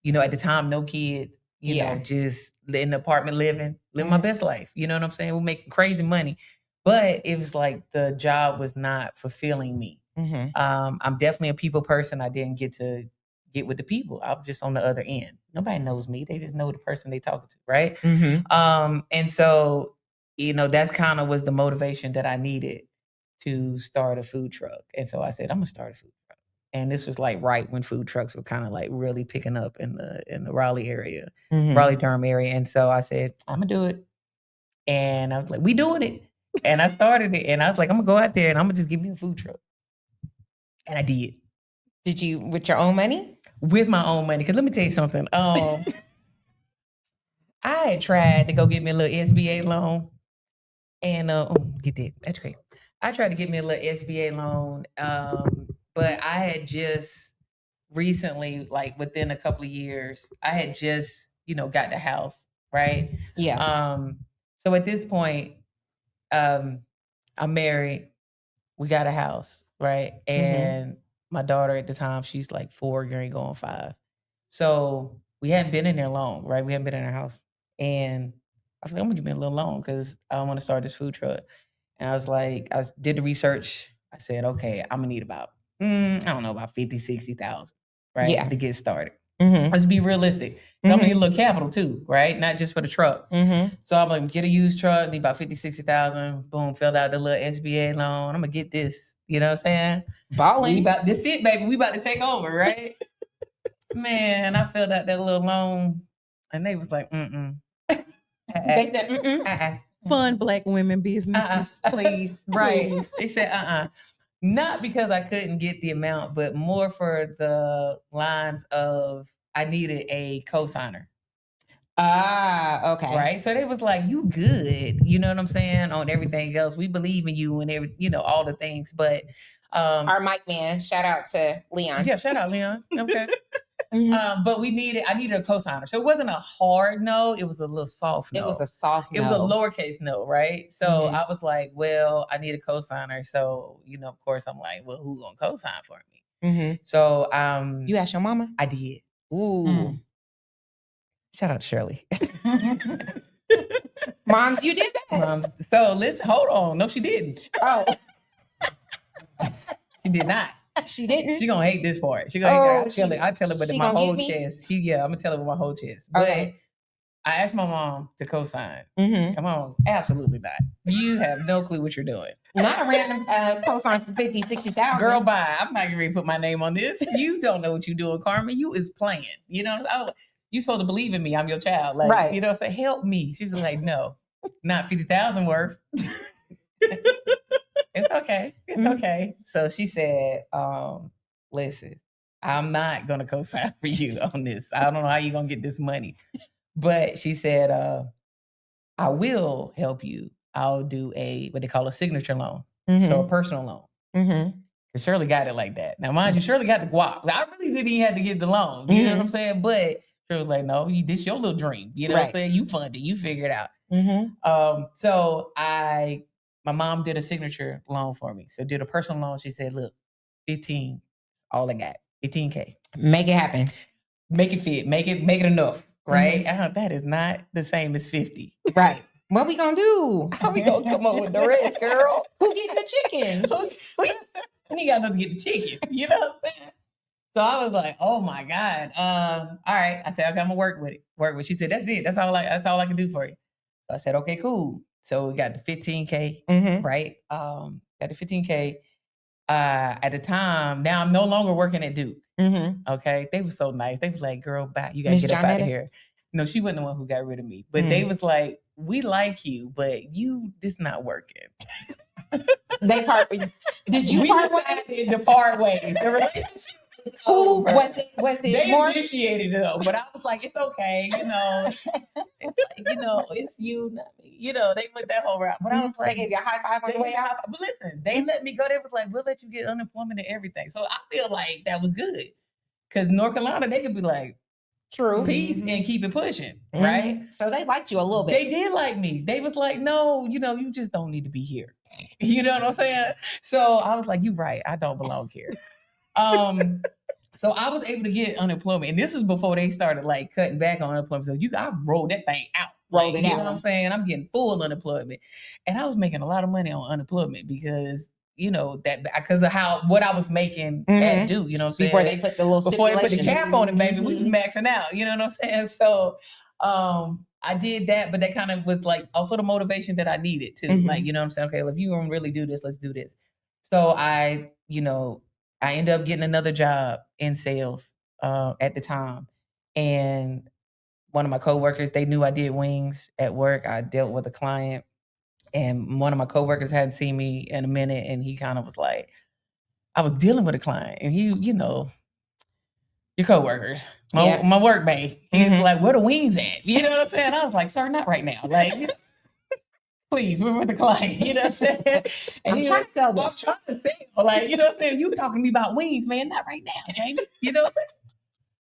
You know, at the time, no kids, you know, just in the apartment living my best life. You know what I'm saying? We're making crazy money. But it was like the job was not fulfilling me. Mm-hmm. I'm definitely a people person. I didn't get to get with the people. I was just on the other end. Nobody knows me. They just know the person they talking to, right? Mm-hmm. And so, you know, that's kind of was the motivation that I needed to start a food truck. And so I said, I'm gonna start a food truck. And this was like right when food trucks were kind of like really picking up in the Raleigh area, Raleigh Durham area. And so I said, I'm gonna do it. And I was like, we doing it. And I started it. And I was like, I'm gonna go out there and I'm gonna just give me a food truck. And I did. Did you with your own money? With my own money. Because let me tell you something. I had tried to go get me a little SBA loan. And get that. That's great. I tried to get me a little SBA loan. But I had just recently, like within a couple of years, I had just, you know, got the house, right? Yeah. So at this point, I'm married. We got a house, right? And my daughter at the time, she's like 4, going 5. So we hadn't been in there long, right? We hadn't been in our house. And I was like, I'm gonna be a little long because I want to start this food truck. And I was like, did the research. I said, okay, I'm gonna need about, about 50, 60,000, right? Yeah. To get started. Mm-hmm. Let's be realistic. I'm gonna need a little capital too, right? Not just for the truck. Mm-hmm. So I'm gonna get a used truck, need about 50, 60,000. Boom, filled out the little SBA loan. I'm gonna get this, you know what I'm saying? Balling. This it, baby. We about to take over, right? Man, I filled out that little loan and they was like, They said, Fun Black women businesses, please. Right. Please. They said, Not because I couldn't get the amount, but more for the lines of I needed a cosigner. Okay. Right. So they was like, you good. You know what I'm saying? On everything else. We believe in you and every, all the things. But our mic man, shout out to Leon. Yeah, shout out Leon. Okay. But I needed a cosigner. So it wasn't a hard no, it was a little soft no. It was a soft no. It was a lowercase no, right? So I was like, well, I need a cosigner. So, of course I'm like, well, who gonna cosign for me? So you asked your mama? I did. Ooh. Shout out to Shirley. Moms, you did that? Moms. So listen, hold on. No, she didn't. Oh. She did not. She didn't? She gonna hate this part. She gonna hate it. I tell her, but in my whole chest. I'm gonna tell her with my whole chest. Okay. But I asked my mom to co-sign. And my mom, absolutely not. You have no clue what you're doing. Not a random co-sign for 50, 60,000. Girl, bye. I'm not gonna put my name on this. You don't know what you're doing, Carmen. You is playing. You know, you're supposed to believe in me. I'm your child. Like, right. You know, say, help me. She was like, no, not 50,000 worth. It's okay. It's okay. So she said, listen, I'm not going to co-sign for you on this. I don't know how you're going to get this money. But she said, I will help you. I'll do what they call a signature loan. So a personal loan. Because Shirley got it like that. Now, mind you, Shirley got the guap. I really didn't even have to get the loan. You know what I'm saying? But Shirley was like, no, this your little dream. You know what I'm saying? You fund it. You figure it out. So my mom did a signature loan for me. So did a personal loan. She said, look, 15, all I got. 15K. Make it happen. Make it fit. Make it enough. Right? That is not the same as 50. Right. What we gonna do? How we gonna come up with the rest, girl? Who getting the chicken? We got enough to get the chicken. You know what I'm saying? So I was like, oh my God. All right. I said, okay, I'm gonna work with it. She said, that's it. That's all I can do for you. So I said, okay, cool. So we got the 15K, right? Got the 15K. at the time, now I'm no longer working at Duke. Mm-hmm. Okay. They were so nice. They was like, girl, bye. You got to Miss get up out Johnetta? of here. No, she wasn't the one who got rid of me. But they was like, we like you, but this not working. They part. Did you we part ways? decided to part ways. The relationship was Who over. was it They more? initiated it though, but I was like, it's okay, you know. It's like, you know, it's you, not me. You know, they went that whole route. But I was They like, gave you a high five on the way out. but listen, they let me go. They was like, we'll let you get unemployment and everything. So I feel like that was good. Because North Carolina, they could be like, True. peace and keep it pushing, right? So they liked you a little bit. They did like me. They was like, no, you know, you just don't need to be here. You know what I'm saying? So I was like, you right. I don't belong here. So I was able to get unemployment. And this is before they started like cutting back on unemployment. So I rolled that thing out. Rolled it you out. know what I'm saying? I'm getting full unemployment. And I was making a lot of money on unemployment because, you know, that because of what I was making at Duke, you know what I'm saying? Before they put the little Before they put the stipulations. cap on it, baby, we was maxing out. You know what I'm saying? So I did that, but that kind of was like also the motivation that I needed too. Like, you know what I'm saying? Okay, well, if you want to really do this, let's do this. So I ended up getting another job in sales at the time. And one of my coworkers, they knew I did wings at work. I dealt with a client. And one of my coworkers hadn't seen me in a minute. And he kind of was like, I was dealing with a client. And he, you know, your coworkers, my workmate. He's like, where the wings at? You know what I'm saying? I was like, sir, not right now. Like, please, we're with the client. You know what I'm saying? And I'm trying to sell this. I was trying to sell. Like, you know what I'm saying? You talking to me about wings, man. Not right now, James. You know what I'm saying?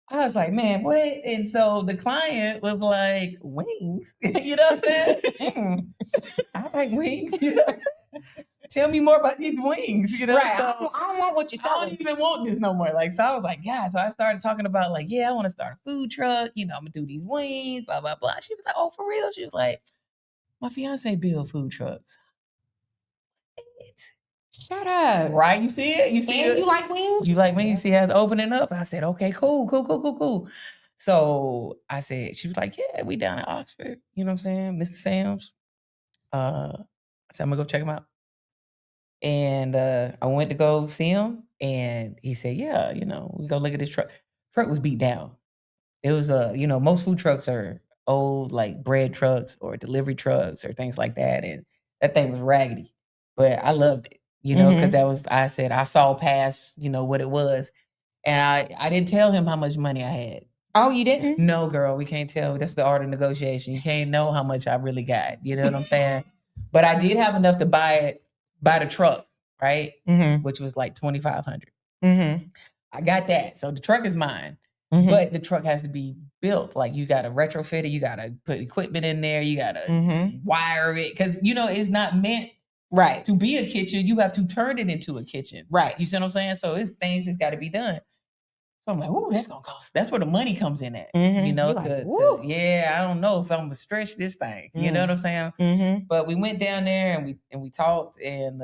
I was like, man, what? And so the client was like, wings? You know what I'm saying? I like wings. Tell me more about these wings. You know? Right. So, I don't want what you're I selling. don't even want this no more. Like, so I was like, yeah. So I started talking about like, yeah, I want to start a food truck. You know, I'm going to do these wings, blah, blah, blah. She was like, oh, for real? She was like, my fiance build food trucks. Shut up. Right? You see it? You see And it? you like wings? You like when you see how it's opening up? I said, okay, cool. So I said, she was like, yeah, we down in Oxford. You know what I'm saying? Mr. Sam's. I said, I'm gonna go check him out. And I went to go see him. And he said, yeah, you know, we go look at this truck. Truck was beat down. It was, you know, most food trucks are old, like bread trucks or delivery trucks or things like that. And that thing was raggedy. But I loved it. You know, because I said, I saw past, you know, what it was. And I didn't tell him how much money I had. Oh, you didn't? No, girl, we can't tell. That's the art of negotiation. You can't know how much I really got. You know what I'm saying? But I did have enough to buy the truck, right? Which was like $2,500. I got that. So the truck is mine. But the truck has to be built. Like you got to retrofit it. You got to put equipment in there. You got to wire it. Because, you know, it's not meant to be a kitchen. You have to turn it into a kitchen. Right. You see what I'm saying? So it's things that's got to be done. So I'm like, ooh, that's going to cost. That's where the money comes in at. You know, I don't know if I'm going to stretch this thing. You know what I'm saying? But we went down there and we talked and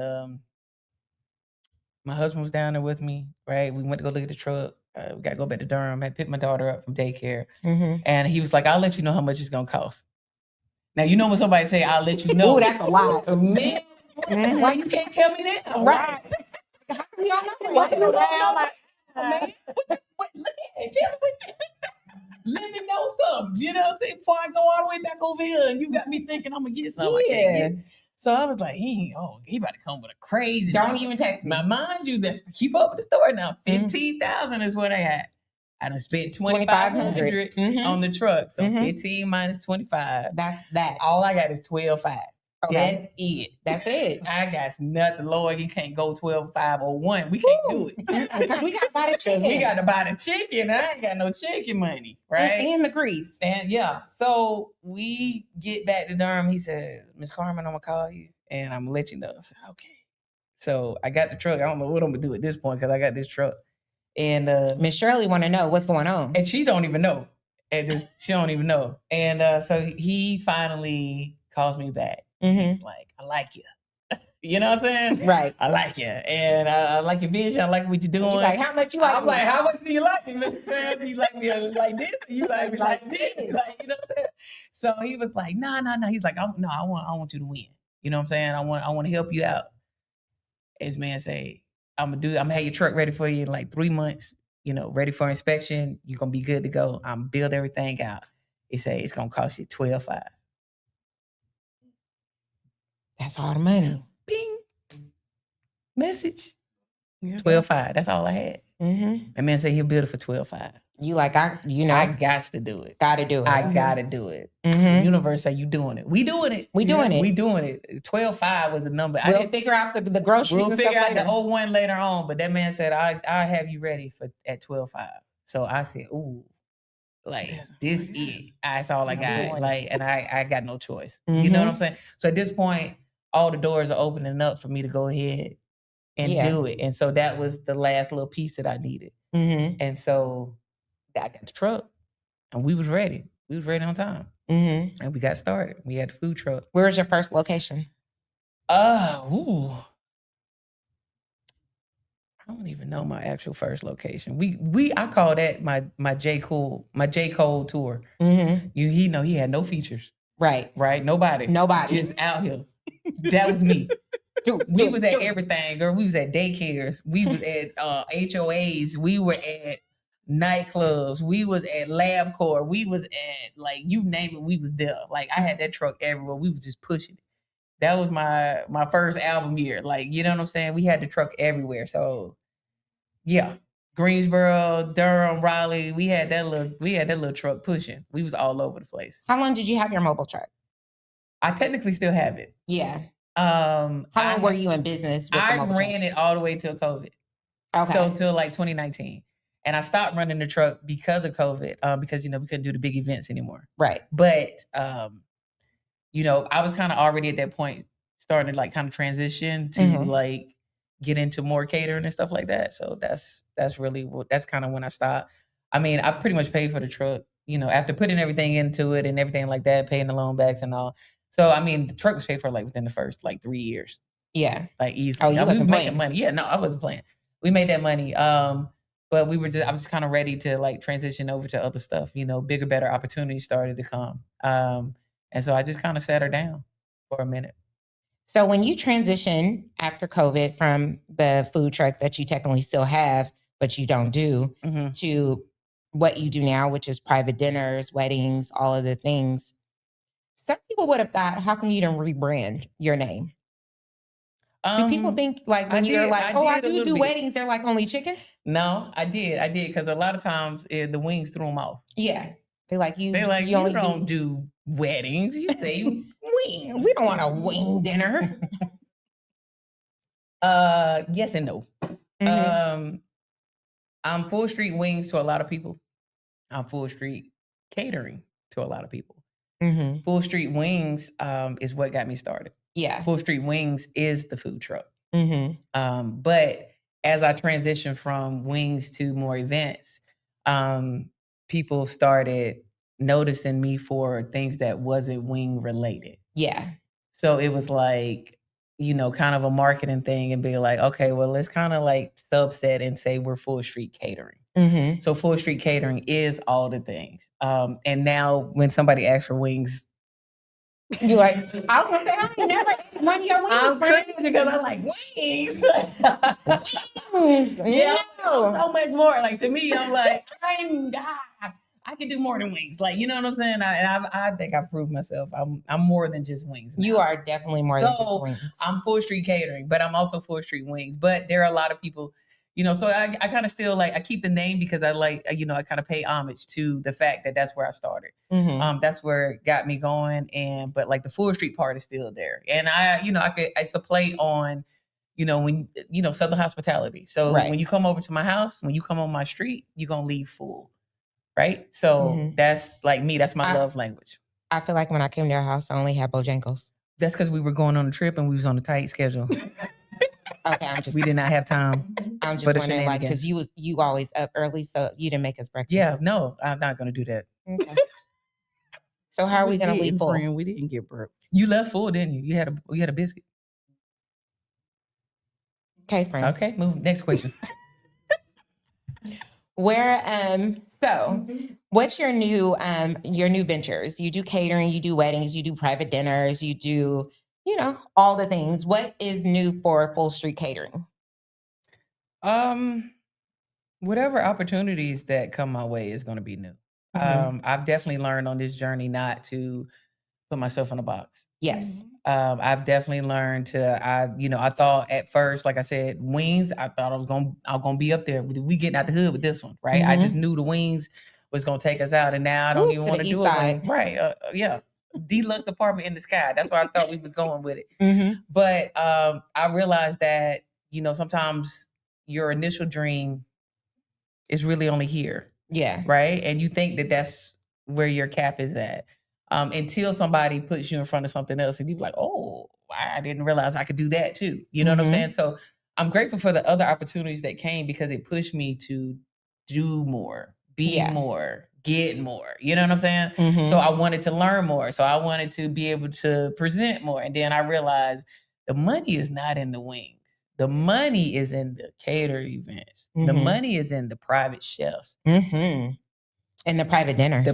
my husband was down there with me, right? We went to go look at the truck. We got to go back to Durham. I picked my daughter up from daycare. And he was like, I'll let you know how much it's going to cost. Now, you know when somebody say, I'll let you know. Ooh, that's a lot. Man, why you can't tell me that? Right. How come y'all know? Why you don't know? Man, what, look at it. Tell me what. Let me know something. You know what I'm saying? Before I go all the way back over here and you got me thinking I'm going to get something I can't get. So I was like, he about to come with a crazy. Don't even text me. Now, mind you, let's keep up with the story now. 15,000 is what I had. I done spent 2,500 on the truck. So 15 minus 25. That's that. All I got is 12,500. Okay. That's it. That's it. I got nothing. Lord, you can't go 12,500 or 1. We can't do it. Because we got to buy the chicken. We got to buy the chicken. I ain't got no chicken money, right? And the grease. And yeah. So we get back to Durham. He said, Miss Carmen, I'm going to call you and I'm going to let you know. I said, okay. So I got the truck. I don't know what I'm going to do at this point because I got this truck. And Miss Shirley want to know what's going on. And she don't even know. She don't even know. And so he finally calls me back. He's like, I like you. You know what I'm saying? Right. I like you. And I like your vision. I like what you're doing. He's like, how much you like I'm me? like, how much do you like me, Mr. Sam? You like me like this? You like me like this? Like, you know what I'm saying? So he was like, no. He's like, I want you to win. You know what I'm saying? I want to help you out. As man say, I'm gonna have your truck ready for you in like 3 months, ready for inspection. You're gonna be good to go. I'm build everything out. He say it's gonna cost you $12,500. That's all the money. Bing. Message. Yeah. $12,500. That's all I had. Mm-hmm. That man said he'll build it for $12,500. You like, I got to do it. Gotta do it. I gotta do it. The Mm-hmm. universe say you doing it. We doing it. We doing it. We doing it. 12,500 was the number. We'll figure out the groceries We'll and figure stuff out later. the 01 later on. But that man said I have you ready at 12,500. So I said, ooh, like this it. That's all I got. Like, and I got no choice. You know what I'm saying? So at this point, all the doors are opening up for me to go ahead and do it. And so that was the last little piece that I needed. Mm-hmm. And so I got the truck and we was ready. We was ready on time. Mm-hmm. And we got started. We had the food truck. Where was your first location? I don't even know my actual first location. I call that my J. Cole tour. Mm-hmm. He had no features. Right. Nobody. Nobody. Just out here. That was me. We was at everything, girl. We was at daycares. We was at HOAs. We were at nightclubs. We was at LabCorp. We was at, like, you name it, we was there. Like, I had that truck everywhere. We was just pushing it. That was my first album year. Like, you know what I'm saying? We had the truck everywhere. So, yeah. Greensboro, Durham, Raleigh. We had that little truck pushing. We was all over the place. How long did you have your mobile truck? I technically still have it. Yeah. How long were you in business with the mobile ran it all the way till COVID. Okay. So till like 2019. And I stopped running the truck because of COVID, because, we couldn't do the big events anymore. Right. But, I was kind of already at that point starting to like kind of transition to like get into more catering and stuff like that. So that's kind of when I stopped. I mean, I pretty much paid for the truck, after putting everything into it and everything like that, paying the loan backs and all. So, I mean, the truck was paid for like within the first like 3 years. Yeah. Like easily. Oh, we was making money. Yeah, no, I wasn't playing. We made that money. But I was kind of ready to like transition over to other stuff, bigger, better opportunities started to come. And so I just kind of sat her down for a minute. So when you transition after COVID from the food truck that you technically still have, but you don't do, to what you do now, which is private dinners, weddings, all of the things, some people would have thought, how come you didn't rebrand your name? Do people think like when you're like, I do weddings, they're like only chicken? No, I did. Because a lot of times the wings threw them off. Yeah. They're like, you only don't do weddings. You say wings. We don't want a wing dinner. Yes and no. I'm Full Street Wings to a lot of people. I'm Full Street Catering to a lot of people. Full Street Wings is what got me started. Yeah. Full Street Wings is the food truck. But as I transitioned from wings to more events, people started noticing me for things that wasn't wing related. Yeah. So it was like, kind of a marketing thing and be like, okay, well, let's kind of like subset and say we're Full Street Catering. So Full Street Catering is all the things. And now when somebody asks for wings, you're like, I was gonna say, I ain't never ate one of your wings. I'm crazy because I like wings. Yeah, so much more. Like to me, I'm like, I can do more than wings. Like, you know what I'm saying? I think I've proved myself. I'm more than just wings now. You are definitely more than just wings. I'm Full Street Catering, but I'm also Full Street Wings. But there are a lot of people, so I kind of still like, I keep the name because I like, I kind of pay homage to the fact that that's where I started. That's where it got me going. But like the Full Street part is still there. And it's a play on, when, Southern hospitality. So when you come over to my house, when you come on my street, you're going to leave full. Right. So that's like me. That's my love language. I feel like when I came to your house, I only had Bojangles. That's because we were going on a trip and we was on a tight schedule. Okay, we did not have time. I'm just wondering, like, because you always up early, so you didn't make us breakfast. Yeah, no, I'm not going to do that. Okay. So how are we going to leave full? We didn't get breakfast. You left full, didn't you? You had a biscuit. Okay, friend. Okay, move. Next question. So what's your new ventures? You do catering, you do weddings, you do private dinners, you do, all the things. What is new for Full Street Catering? Whatever opportunities that come my way is going to be new. I've definitely learned on this journey not to put myself in a box. Yes. I've definitely learned to, I thought at first, like I said, wings, I thought I was going to be up there. We getting out the hood with this one, right? I just knew the wings was going to take us out. And now I don't even want to do it. Right. Yeah. Deluxe apartment in the sky. That's where I thought we was going with it. But I realized that, sometimes your initial dream is really only here. Yeah. Right. And you think that that's where your cap is at. Until somebody puts you in front of something else and you be like, oh, I didn't realize I could do that too. You know what I'm saying? So I'm grateful for the other opportunities that came because it pushed me to do more, be more, get more. You know what I'm saying? So I wanted to learn more. So I wanted to be able to present more. And then I realized the money is not in the wings. The money is in the cater events. The money is in the private chefs. And the private dinners.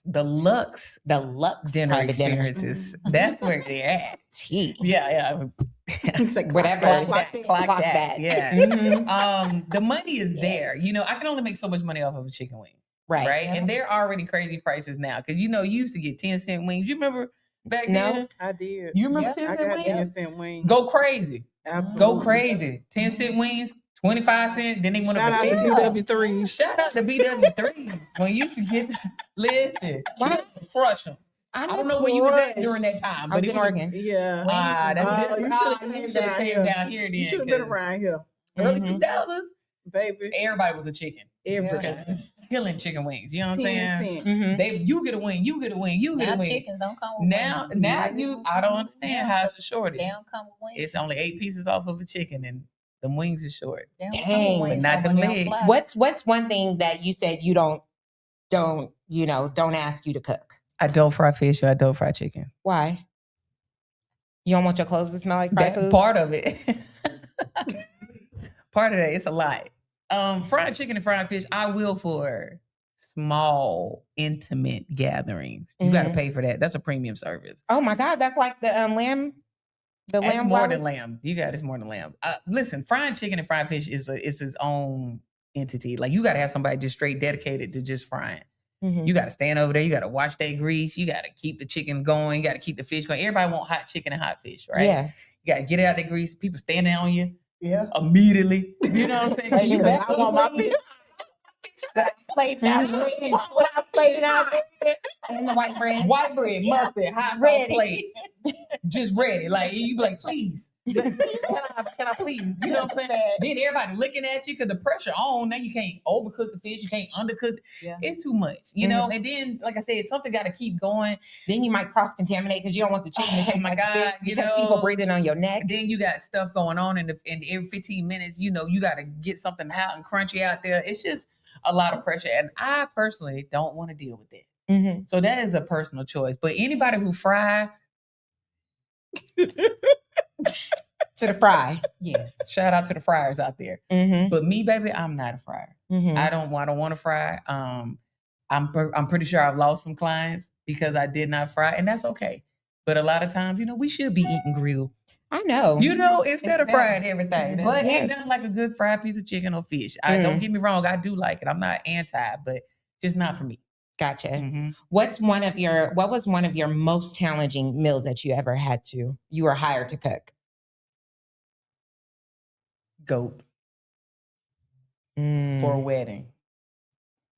The Lux dinner private experiences. That's where they're at. Yeah. It's like whatever. Clock that. Yeah. The money is there. I can only make so much money off of a chicken wing. Right. Yeah. And they're already crazy prices now. Because you used to get 10-cent wings. You remember back then? I did. You remember 10-cent wings? I got 10-cent wings. Go crazy. Absolutely. Go crazy. 10-cent wings, 25 cents. Then they went Shout up out to BW3. Shout out to BW3. When you used to get listen, crush them. I don't know where you was at during that time. I was in Oregon. Yeah. You should have came down here then. You should have been around here. Early 2000s? Baby. Everybody was a chicken. Everybody. Killing chicken wings. You know what I'm 10 saying? cents. You get a wing, you get a wing, you get a wing. Chickens don't come with Now I don't understand how it's a shortage. They don't come with wings. It's only 8 pieces off of a chicken and the wings are short. Dang. But not the legs. What's one thing that you said you don't ask you to cook? I don't fry fish or I don't fry chicken. Why? You don't want your clothes to smell like fried food? Part of it. Part of that, it's a lot. Fried chicken and fried fish, I will for small, intimate gatherings. You got to pay for that. That's a premium service. Oh my God, that's like the lamb. The lamb. More than lamb. You got it's more than lamb. Listen, fried chicken and fried fish is its own entity. Like you got to have somebody just straight dedicated to just frying. You got to stand over there. You got to watch that grease. You got to keep the chicken going. You got to keep the fish going. Everybody want hot chicken and hot fish, right? Yeah. You got to get it out the grease. People standing on you. Yeah. Immediately. You know what I'm saying? I want my fish. Plate now. Plate now. And the white bread. White bread, mustard, hot sauce plate. Just ready. Like you be like, please. Can I please? You know what I'm saying? Then everybody looking at you because the pressure on. Now you can't overcook the fish. You can't undercook. Yeah. It's too much, you know? And then, like I said, something got to keep going. Then you might cross-contaminate because you don't want the chicken to taste like God, fish because people breathing on your neck. Then you got stuff going on and every 15 minutes, you got to get something hot and crunchy out there. It's just a lot of pressure. And I personally don't want to deal with that. So that is a personal choice. But anybody who fry... To the fry. Yes. Shout out to the fryers out there. But me, baby, I'm not a fryer. I don't want to fry. I'm pretty sure I've lost some clients because I did not fry, and that's okay. But a lot of times, we should be eating grilled. I know. Instead of frying everything. But ain't nothing like a good fried piece of chicken or fish. Don't get me wrong, I do like it. I'm not anti, but just not for me. Gotcha. What was one of your most challenging meals that you ever you were hired to cook? Goat. For a wedding.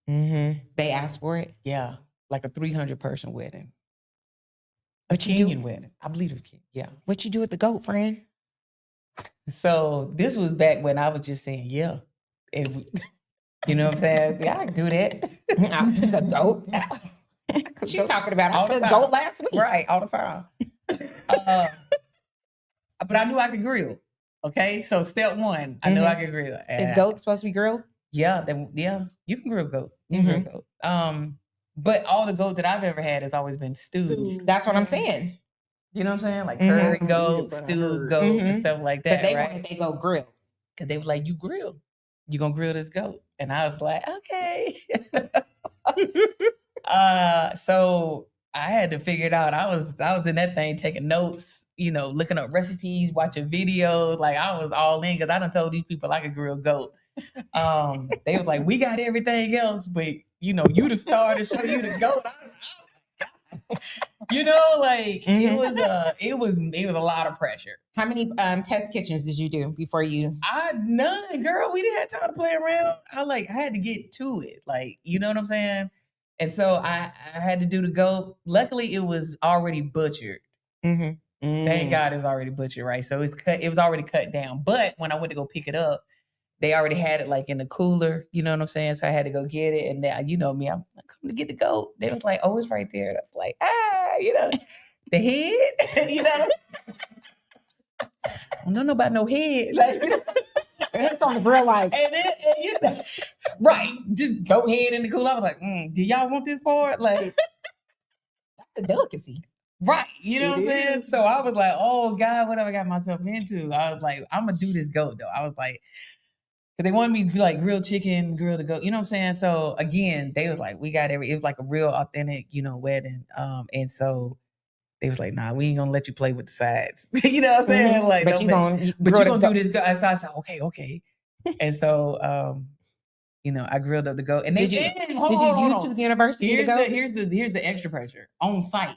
They asked for it? Yeah. Like a 300-person wedding. A Kenyan wedding. I believe it. Yeah. What you do with the goat, friend? So this was back when I was just saying, yeah. And you know what I'm saying? Yeah, I can do that. The goat. She talking about I cooked goat last week. Right, all the time. But I knew I could grill. Okay, so step one, I know I can grill. Is goat supposed to be grilled? Yeah, you can grill goat. You can grill goat. But all the goat that I've ever had has always been stewed. That's what I'm saying. You know what I'm saying? Like curry goat, stewed goat, and stuff like that. But wanted they go grill. Because they was like, you grill. You gonna grill this goat. And I was like, okay. So I had to figure it out. I was in that thing taking notes, looking up recipes, watching videos. Like I was all in because I done told these people I could grill goat. They was like, we got everything else, but you the star to show you the goat. It was a lot of pressure. How many test kitchens did you do before you? None, girl. We didn't have time to play around. I had to get to it. Like, you know what I'm saying? And so I had to do the goat. Luckily, it was already butchered. Thank God it was already butchered, right? So it was already cut down. But when I went to go pick it up, they already had it like in the cooler. You know what I'm saying? So I had to go get it. And then, you know me, I'm coming to get the goat. They was like, oh, it's right there. That's like, the head, I don't know about no head. Like, it's on the grill, like. Right. Just goat head in the cooler. I was like, do y'all want this part? Like, that's a delicacy. Right. You know what I'm saying? So I was like, oh God, what have I got myself into? I was like, I'm going to do this goat though. I was like, because they wanted me to be like grilled chicken, grilled the goat. You know what I'm saying? So again, they was like, it was like a real authentic, wedding. And so they was like, nah, we ain't gonna let you play with the sides. You know what I'm saying? Like, but you gonna do this. I said, okay. And so, I grilled up the goat. And did you YouTube University to go? Here's the extra pressure on site.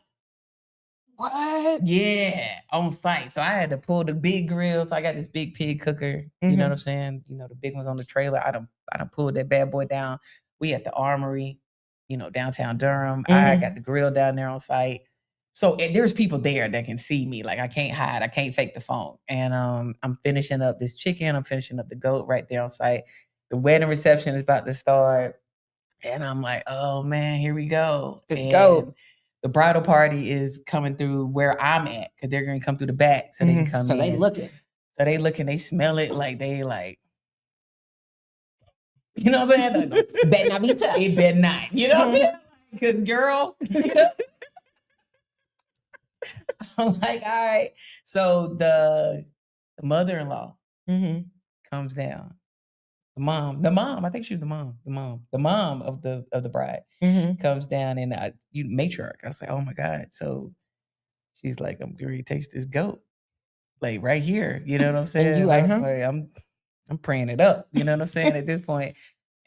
What? Yeah, on site. So I had to pull the big grill. So I got this big pig cooker. You know what I'm saying? The big ones on the trailer. I done pulled that bad boy down. We at the Armory, downtown Durham. I got the grill down there on site. So there's people there that can see me. Like I can't hide. I can't fake the phone. And I'm finishing up this chicken. I'm finishing up the goat right there on site. The wedding reception is about to start. And I'm like, oh man, here we go. Let's go. The bridal party is coming through where I'm at because they're going to come through the back so they can come in. So they looking. They smell it like they like, you know what I'm saying? Better not be tough. It better not. You know what I'm saying? Because girl, I'm like, all right. So the mother-in-law comes down. The mom, I think she was the mom of the bride comes down and matriarch. I was like, oh my God. So she's like, I'm going to taste this goat. Like right here. You know what I'm saying? And you like, I'm praying it up. You know what I'm saying at this point.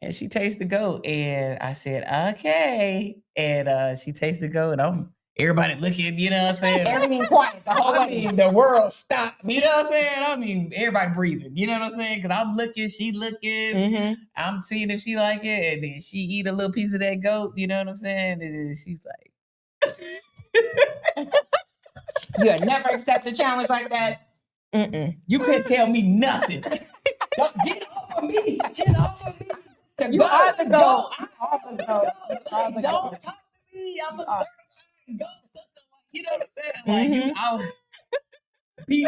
And she tastes the goat. And I said, okay. And she tastes the goat and everybody looking, you know what I'm saying? Everything quiet the whole way. The world stopped. You know what I'm saying? Everybody breathing. You know what I'm saying? Because I'm looking, she looking. I'm seeing if she like it. And then she eat a little piece of that goat. You know what I'm saying? And then she's like... You'll never accept a challenge like that. You couldn't tell me nothing. Get off of me. Get off of me. You are the goat. Don't talk to me. I'm a goat. You know what I'm saying? Like, I was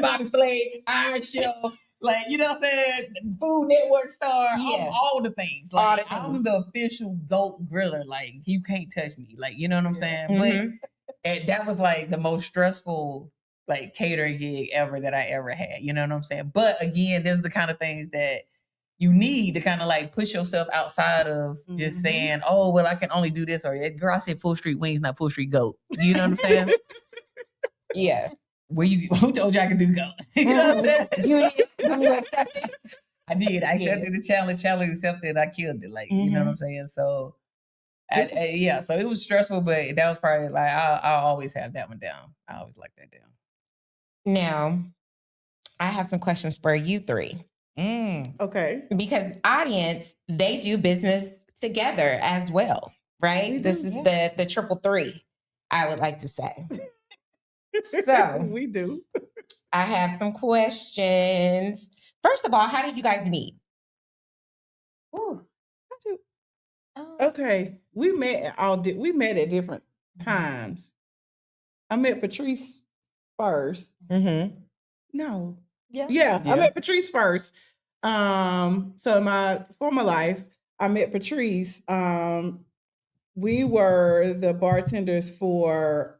Bobby Flay, Iron Show, like, you know what I'm saying? Food Network star, all the things. Like, I'm the official goat griller. Like, you can't touch me. Like, you know what I'm saying? But that was like the most stressful like catering gig ever that I ever had. You know what I'm saying? But again, there's the kind of things that you need to kind of like push yourself outside of just saying, oh, well, I can only do this. Or, girl, I said Full Street Wings, not Full Street Goat. You know what I'm saying? Yeah. Who told you I could do goat? You know what I'm saying? You accepted. I did. I accepted the challenge. Challenge accepted. I killed it. Like, you know what I'm saying? So, so it was stressful, but that was probably like, I'll always have that one down. I always like that down. Now, I have some questions for you three. Okay. Because audience, they do business together as well, right? This is the triple three, I would like to say. So we do. I have some questions. First of all, how did you guys meet? Okay. We met at different times. I met Patrice first. No. Yeah. I met Patrice first. So in my former life, I met Patrice. We were the bartenders for,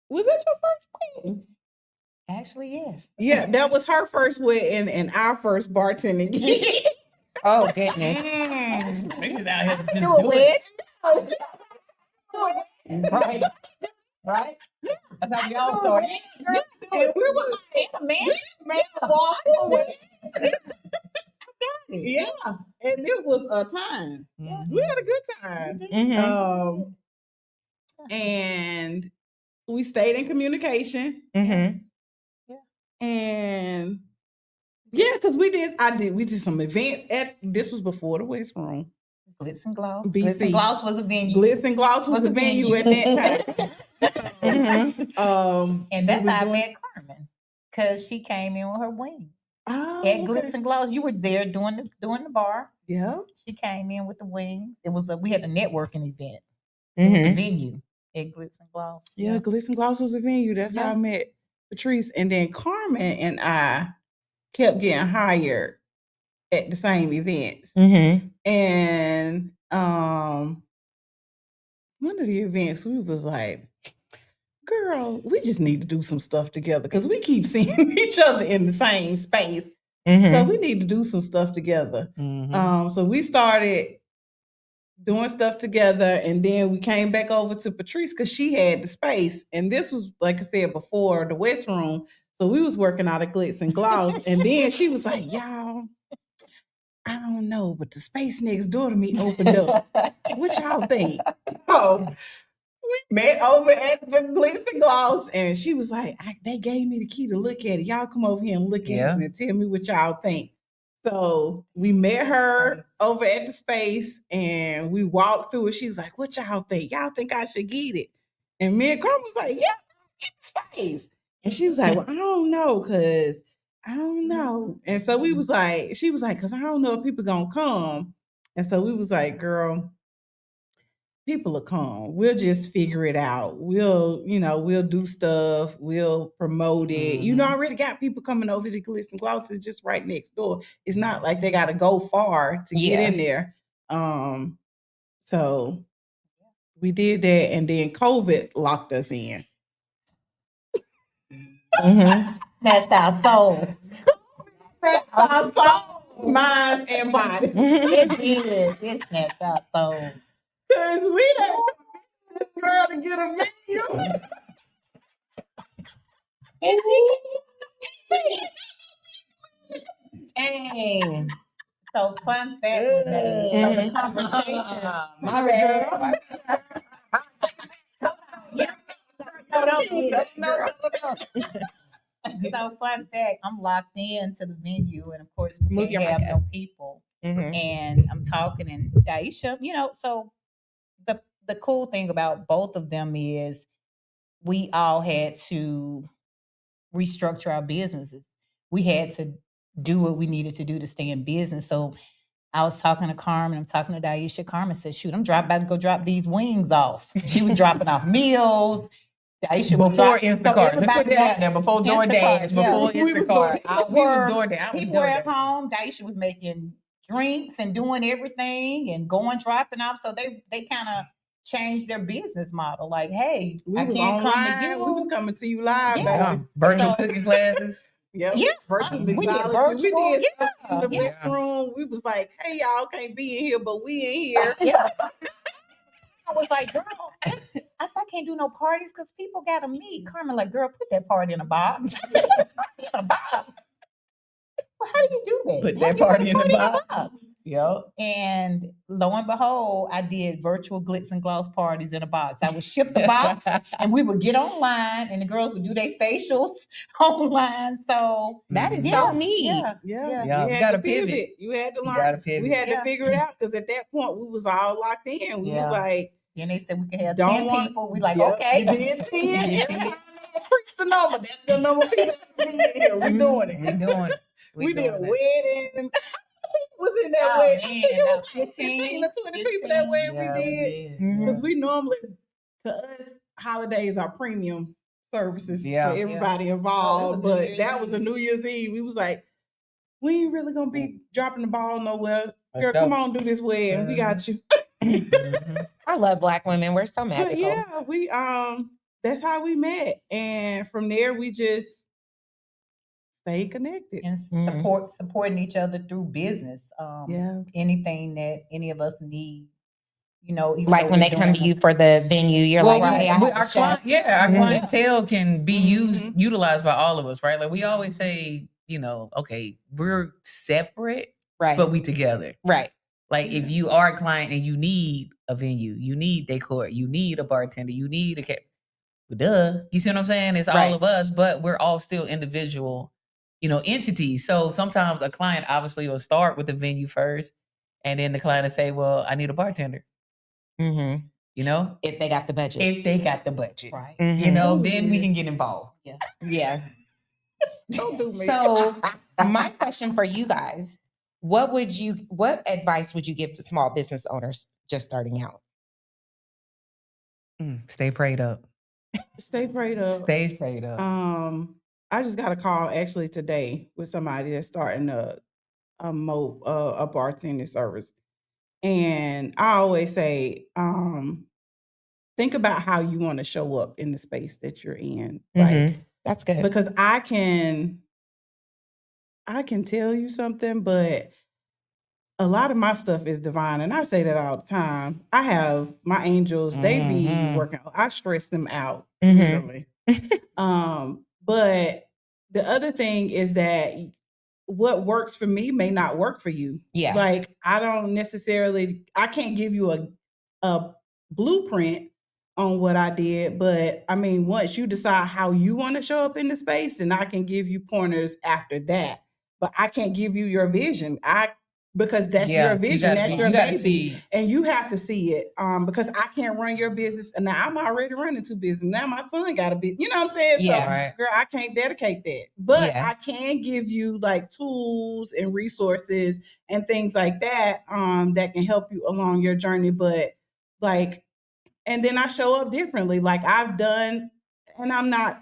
was that your first wedding? Actually, yes. Yeah, that was her first wedding and our first bartending gig. Oh, goodness. They just out here to just Do a do it. wedge? Right. Right? That's how we all started. And we were like, this man boy. Yeah, and it was a time. We had a good time. Mm-hmm. And we stayed in communication. Mm-hmm. And because we did some events this was before the West Room. Glitz and Gloss. BC. Glitz and Gloss was a venue. Glitz and Gloss was the venue at that time. And that's how I met Carmen, because she came in with her wing. Oh, At Glitz and Gloss, you were there doing the bar. Yeah. She came in with the wing. We had a networking event. It was a venue at Glitz and Gloss. Yeah, Glitz and Gloss was a venue. That's how I met Patrice. And then Carmen and I kept getting hired at the same events. And one of the events, we was like, girl, we just need to do some stuff together because we keep seeing each other in the same space. So we need to do some stuff together. So we started doing stuff together, and then we came back over to Patrice because she had the space. And this was, like I said, before the West Room. So we was working out of Glitz and Gloss. And then she was like, y'all, I don't know, but the space next door to me opened up. What y'all think? So we met over at the Glitz and Gloss, and she was like, they gave me the key to look at it. Y'all come over here and look at it and tell me what y'all think. So we met her over at the space, and we walked through it. She was like, what y'all think? Y'all think I should get it? And me and Carmen was like, yeah, get the space. And she was like, well, I don't know, because I don't know. And so she was like, because I don't know if people going to come. And so we was like, girl, people will come. We'll just figure it out. We'll do stuff. We'll promote it. You know, I already got people coming over to Glitz and Gloss. It's just right next door. It's not like they got to go far to get in there. So we did that, and then COVID locked us in. Snatched our souls. Our soul, minds, and body. It did. It snatched our souls. Because we done convinced this girl to get a menu. Dang. So fun fact with that. So the conversation. My bad. So fun fact, I'm locked into the venue, and of course we Move your have mic up. no people. And I'm talking, and Daisha, so the cool thing about both of them is we all had to restructure our businesses. We had to do what we needed to do to stay in business. So I was talking to Carmen, I'm talking to Daisha. Carmen said, shoot, I'm about to go drop these wings off. She was dropping off meals. Daisha before Instacart. Let's put that out there. Before DoorDash. Before Instacart. We was DoorDash. People were at home. Daisha was making drinks and doing everything and dropping off. So they kind of changed their business model. Like, hey, I can't come to you. We was coming to you live, baby. Virtual cooking classes. Yep. Yeah. Virtual We did mixology. virtual. We did stuff in the West Room. We was like, hey, y'all can't be in here, but we in here. Yeah. I was like, girl, I said, I can't do no parties because people got to meet. Carmen like, girl, put that party in a box. In a box. Well, how do you do that? Put that party in the box. Yep. And lo and behold, I did virtual Glitz and Gloss parties in a box. I would ship the box, and we would get online, and the girls would do their facials online. So that is so neat. Yeah. You got to pivot. You had to learn. We had to figure it out because at that point we was all locked in. We was like, then they said we could have 10 people. We like, okay. You did 10. Increase the number. That's the number of people that be in here. We doing it. We did a wedding. Was in that way. I think it was 15 or 20 people that way we did. Because we normally, to us, holidays are premium services for everybody involved. But that was a New Year's Eve. We was like, we ain't really gonna be dropping the ball nowhere. Girl, come on, do this wedding. We got you. I love Black women. We're so magical. But yeah, we that's how we met. And from there we just stay connected and supporting each other through business. Anything that any of us need, Even Like though when we're they come to doing you for the venue, you're Well, like, hey, I have our a chef. our Mhm. clientele can be utilized by all of us, right? Like we always say, okay, we're separate, Right. but we together. Right. Like if you are a client and you need a venue, you need decor, you need a bartender, you need a duh. You see what I'm saying? It's all Right. of us, but we're all still individual, entities. So sometimes a client obviously will start with the venue first, and then the client will say, well, I need a bartender. Mm-hmm. If they got the budget. If they got the budget. Right. Mhm. Then we can get involved. Yeah. Don't do me. So my question for you guys, what advice would you give to small business owners just starting out? Stay prayed up. Stay prayed up. Stay prayed up. I just got a call actually today with somebody that's starting a bartending service. And I always say, think about how you want to show up in the space that you're in. Like, that's good. Because I can tell you something, but a lot of my stuff is divine. And I say that all the time. I have my angels, they be working. I stress them out, literally. But the other thing is that what works for me may not work for you. Yeah. Like I can't give you a blueprint on what I did, but I mean, once you decide how you want to show up in the space, then I can give you pointers after that. But I can't give you your vision. Because that's your vision, that's your baby, and you have to see it. Because I can't run your business, and now I'm already running 2 businesses. Now my son got a business. You know what I'm saying? Yeah. So, girl, I can't dedicate that, but I can give you like tools and resources and things like that that can help you along your journey. But like, and then I show up differently. Like I've done, and I'm not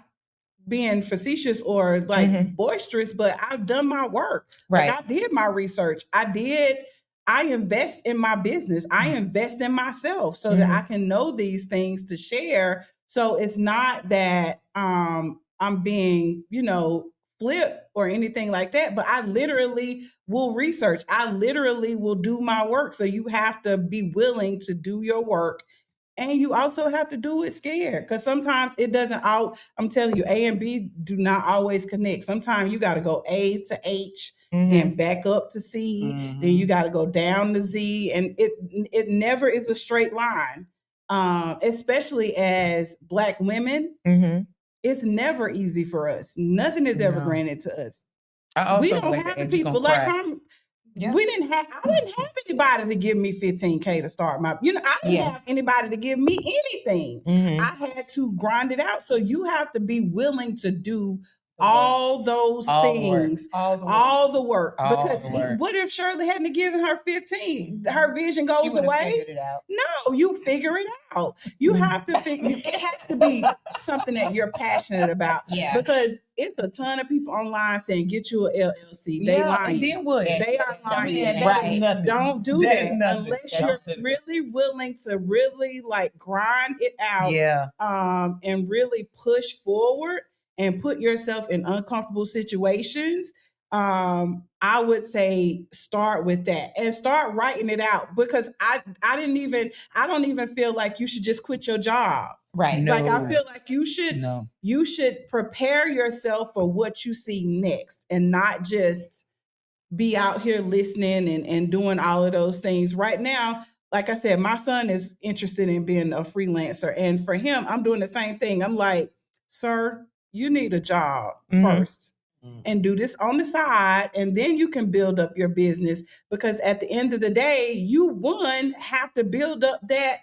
being facetious or like boisterous, but I've done my work. Right. Like I did my research. I invest in my business. I invest in myself so that I can know these things to share. So it's not that I'm being, flip or anything like that, but I literally will research. I literally will do my work. So you have to be willing to do your work. And you also have to do it scared because sometimes it doesn't I'm telling you, A and B do not always connect. Sometimes you got to go A to H, then back up to C, then you got to go down to Z. And it never is a straight line, especially as Black women. It's never easy for us. Nothing is ever granted to us. We don't have people like I didn't have anybody to give me $15K to start my, I didn't have anybody to give me anything. I had to grind it out. So you have to be willing to do all those things, all the work. Because what if Shirley hadn't given her 15? Her vision goes away. No, you figure it out. You have to figure. It has to be something that you're passionate about. Yeah. Because it's a ton of people online saying get you an LLC. They lying. Then what? They are lying. Right. Don't do that unless you're really willing to really like grind it out. Yeah. And really push forward and put yourself in uncomfortable situations. I would say start with that and start writing it out because I don't even feel like you should just quit your job. Right. No. Like I feel like you should prepare yourself for what you see next and not just be out here listening and doing all of those things. Right now, like I said, my son is interested in being a freelancer. And for him, I'm doing the same thing. I'm like, sir, you need a job first and do this on the side. And then you can build up your business because at the end of the day, you have to build up that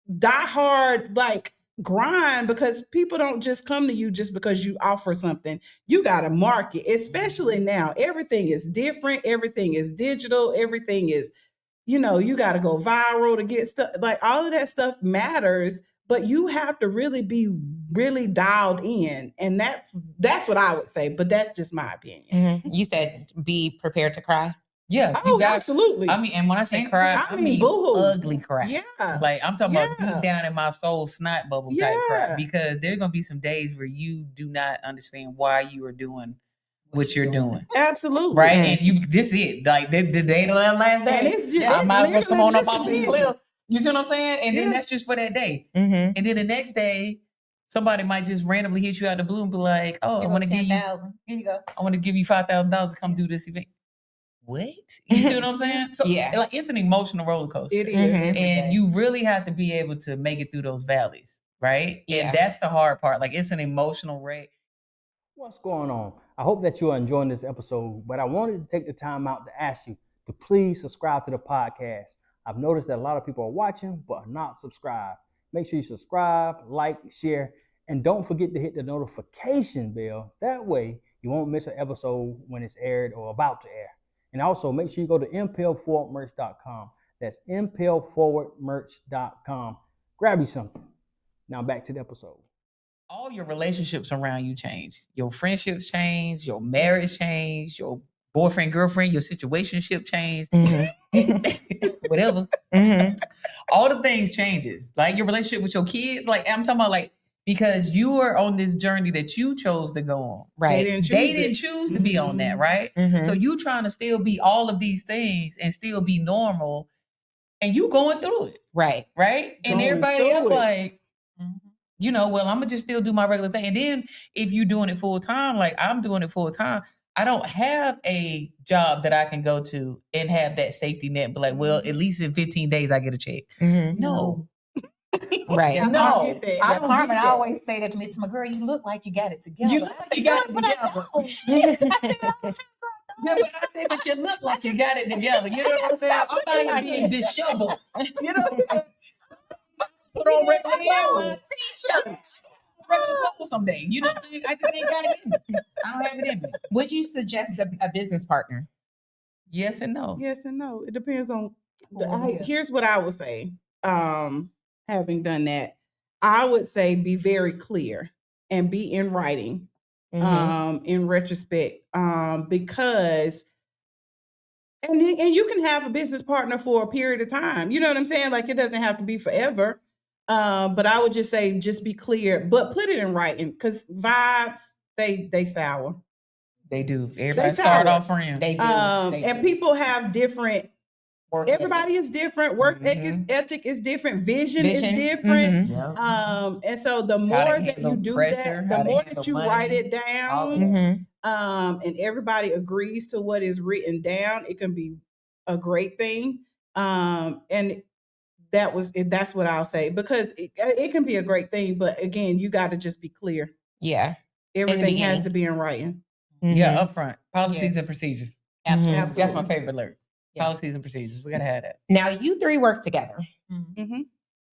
diehard like grind because people don't just come to you just because you offer something. You got to market, especially now. Everything is different. Everything is digital. Everything is, you got to go viral to get stuff. Like all of that stuff matters, but you have to really be really dialed in. And that's what I would say, but that's just my opinion. You said be prepared to cry. Yeah. Absolutely. I mean, and when I say cry, I mean ugly cry. Yeah. Like I'm talking about deep down in my soul, snot bubble type cry. Because there's gonna be some days where you do not understand why you are doing what you're doing. Absolutely. Right? And this is it. Like the day the last day. And it's just, I might as well come on up just off the cliff. You see what I'm saying? And then that's just for that day. Mm-hmm. And then the next day, somebody might just randomly hit you out the blue and be like, "Oh, I want to give you, Here you go. I want to give you $5,000 to come do this event." What? You see what I'm saying? So like it's an emotional roller coaster. It is. Mm-hmm. And you really have to be able to make it through those valleys, right? Yeah. And that's the hard part. Like it's an emotional wreck. What's going on? I hope that you are enjoying this episode, but I wanted to take the time out to ask you to please subscribe to the podcast. I've noticed that a lot of people are watching but are not subscribed. Make sure you subscribe, like, share, and don't forget to hit the notification bell. That way you won't miss an episode when it's aired or about to air. And also make sure you go to impelforwardmerch.com. That's impelforwardmerch.com. Grab you something. Now back to the episode. All your relationships around you change. Your friendships change, your marriage change, your boyfriend, girlfriend, your situationship change. Mm-hmm. Whatever. Mm-hmm. All the things changes. Like your relationship with your kids. Like I'm talking about like because you are on this journey that you chose to go on. Right. They didn't choose to be on that, right? Mm-hmm. So you trying to still be all of these things and still be normal and you going through it. Right. Right? And Going everybody through else it. like, you know, well, I'm gonna just still do my regular thing. And then if you're doing it full time, like I'm doing it full time, I don't have a job that I can go to and have that safety net. But like, well, at least in 15 days I get a check. Mm-hmm. No. Right. Yeah, No. I I don't don't Carmen get that. always say that to me. It's my girl, you look like you got it together. You look like you got it together. Yeah, but I say, but you look like you got it together. You know what I'm saying? I'm not even being disheveled. You know what I'm saying? Put on regular clothes. T-shirt. Regular clothes someday. You know what I'm saying? I just ain't got it in me. I don't have it in me. Would you suggest a business partner? Yes and no. Yes and no. It depends on. Yes. Here's what I would say. Having done that, I would say be very clear and be in writing. In retrospect, because and you can have a business partner for a period of time. You know what I'm saying? Like it doesn't have to be forever. But I would just say just be clear, but put it in writing because vibes they sour. They do. Everybody They start sour. off friends. They do. And people have different. Work Everybody is different. Work ethic is different. Vision is different. Mhm. Yeah. And so the How more to that handle you do pressure, that, the how to more handle that you money, write it all down, that. Mhm. and everybody agrees to what is written down, it can be a great thing. And that's what I'll say because it can be a great thing, but again, you got to just be clear. Yeah. Everything has beginning. to be in writing. Yeah, Mhm. up front. Policies Yes. and procedures. Absolutely. Mhm. That's my Absolutely. favorite alert. Yeah. Policies and procedures. We gotta have that. Now you three work together. Mhm. Mm-hmm.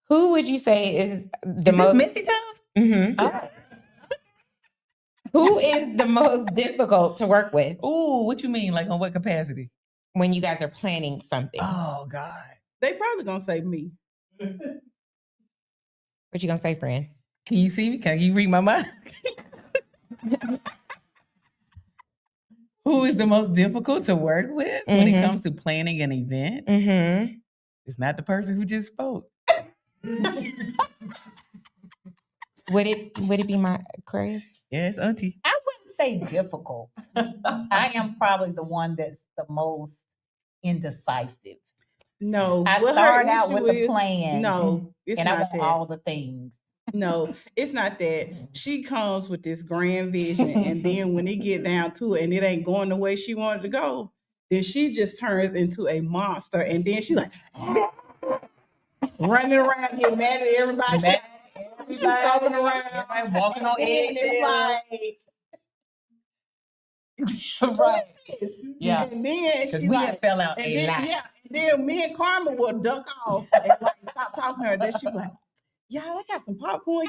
Who would you say is the Is most? this messy time? Mhm. Who is the most difficult to work with Ooh, what you mean? Like on what capacity? when you guys are planning something? Oh God. They probably gonna say me. What you gonna say, friend? Can you see me? Can you read my mind? Who is the most difficult to work with when it Mhm. comes to planning an event? Mm-hmm. It's not the person who just spoke. Would it be my Chris? Yes, Auntie. I wouldn't say difficult. I am probably the one that's the most indecisive. No, I what her start out issue with a is- plan. No, it's and I not want that. all the things. No, it's not that. She comes with this grand vision, and then when it get down to it, and it ain't going the way she wanted to go, then she just turns into a monster, and then she like running around, getting mad at everybody. She's stomping around, Everybody walking on and it's eggshells. like, Right. this? Yeah. And then Because she we like, have fell out and a then, lot. yeah, and then me and Carmen will duck off and like stop talking to her. Then she be like, y'all, I got some popcorn.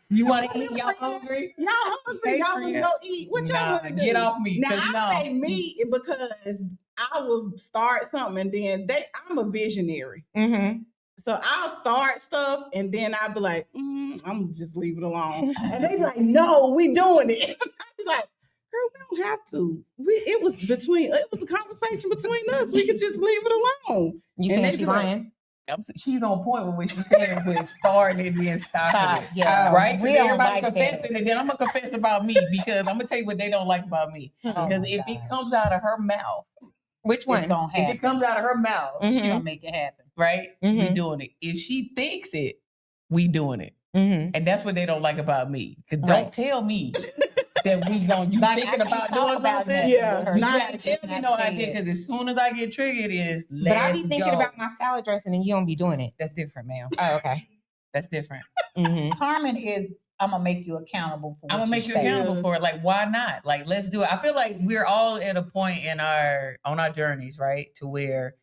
You want to eat? Y'all hungry? Y'all hungry? Hey, Y'all want to friend. go eat? What y'all Nah, want to do? get off me, Now 'cause I no. say me because I will start something, and then I'm a visionary, Mm-hmm. so I'll start stuff, and then I'll be like, I'm gonna just leave it alone, and they be like, no, we doing it. I be like, girl, we don't have to. It was a conversation between us. We could just leave it alone. You And saying they she be like, lying? she's on point with what she's saying with starting and then stopping it. Yeah. Right? So We then don't everybody like confessing, that. and then I'm gonna confess about me because I'm gonna tell you what they don't like about me. Oh Because my if it gosh. comes out of her mouth, Which It's one? gonna if happen. it comes out of her mouth, Mhm. She gonna make it happen. right? We Mhm. doing it. If she thinks it, we doing it. Mm-hmm. And that's what they don't like about me. Cause Right. don't tell me that we gonna you Like, thinking I can't about talk doing about something. nothing Yeah, with her. You not gotta tell me no idea, because as soon as I get triggered, is But I be let's thinking go. about my salad dressing and you don't be doing it. That's different, ma'am. Oh, okay. That's different. Mm-hmm. Carmen is, I'm gonna make you accountable for what I'm gonna make you say. accountable Yes. for it. Like, why not? Like, let's do it. I feel like we're all at a point in on our journeys, right? To where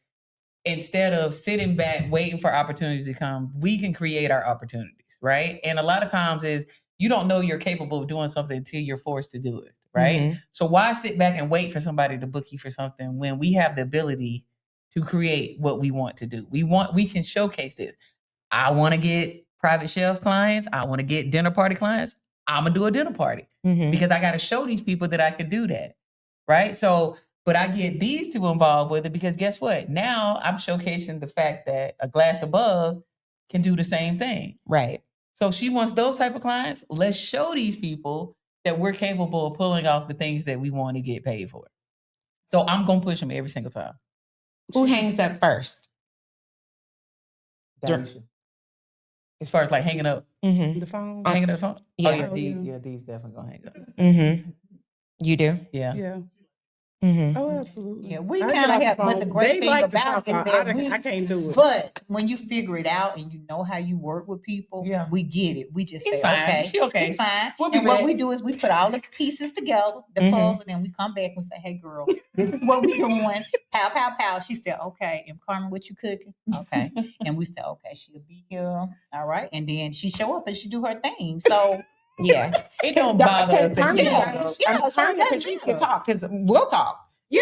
instead of sitting back waiting for opportunities to come, we can create our opportunities, right? And a lot of times is you don't know you're capable of doing something until you're forced to do it, right? Mhm. So why sit back and wait for somebody to book you for something when we have the ability to create what we want to do? We can showcase this. I want to get private chef clients. I want to get dinner party clients. I'm gonna do a dinner party Mm-hmm. because I got to show these people that I can do that, right? So, but I get these two involved with it because guess what? Now I'm showcasing the fact that a glass above can do the same thing. Right. So she wants those type of clients. Let's show these people that we're capable of pulling off the things that we want to get paid for. So I'm gonna push them every single time. Who hangs up first? Sure. Daisha. As far as like hanging up, Mm-hmm. The phone. hanging up the phone. Yeah. Oh yeah, Oh, yeah. D's definitely gonna hang up. Mm-hmm. You do? Yeah. Yeah. Mm-hmm. Oh, absolutely. Yeah, we I kinda get off the have- but phone. the great They thing like to about talk it is out. that I can't do it. But when you figure it out and you know how you work with people, Yeah. we get it. We just It's say, fine. okay, She okay. it's fine. We'll be And what back. we do is we put all the pieces together, the Mhm. puzzle, and we come back and say, hey, girl, this is what we doing. Pow, pow, pow. She said, okay. And Carmen, what you cooking? Okay. And we said, okay, she'll be here. All right. And then she show up and she do her thing. So Yeah. It don't bother us. that Carmen, you Yeah. don't know. Yeah, so Carmen that and Patrice can matters. talk because we'll talk. Yeah,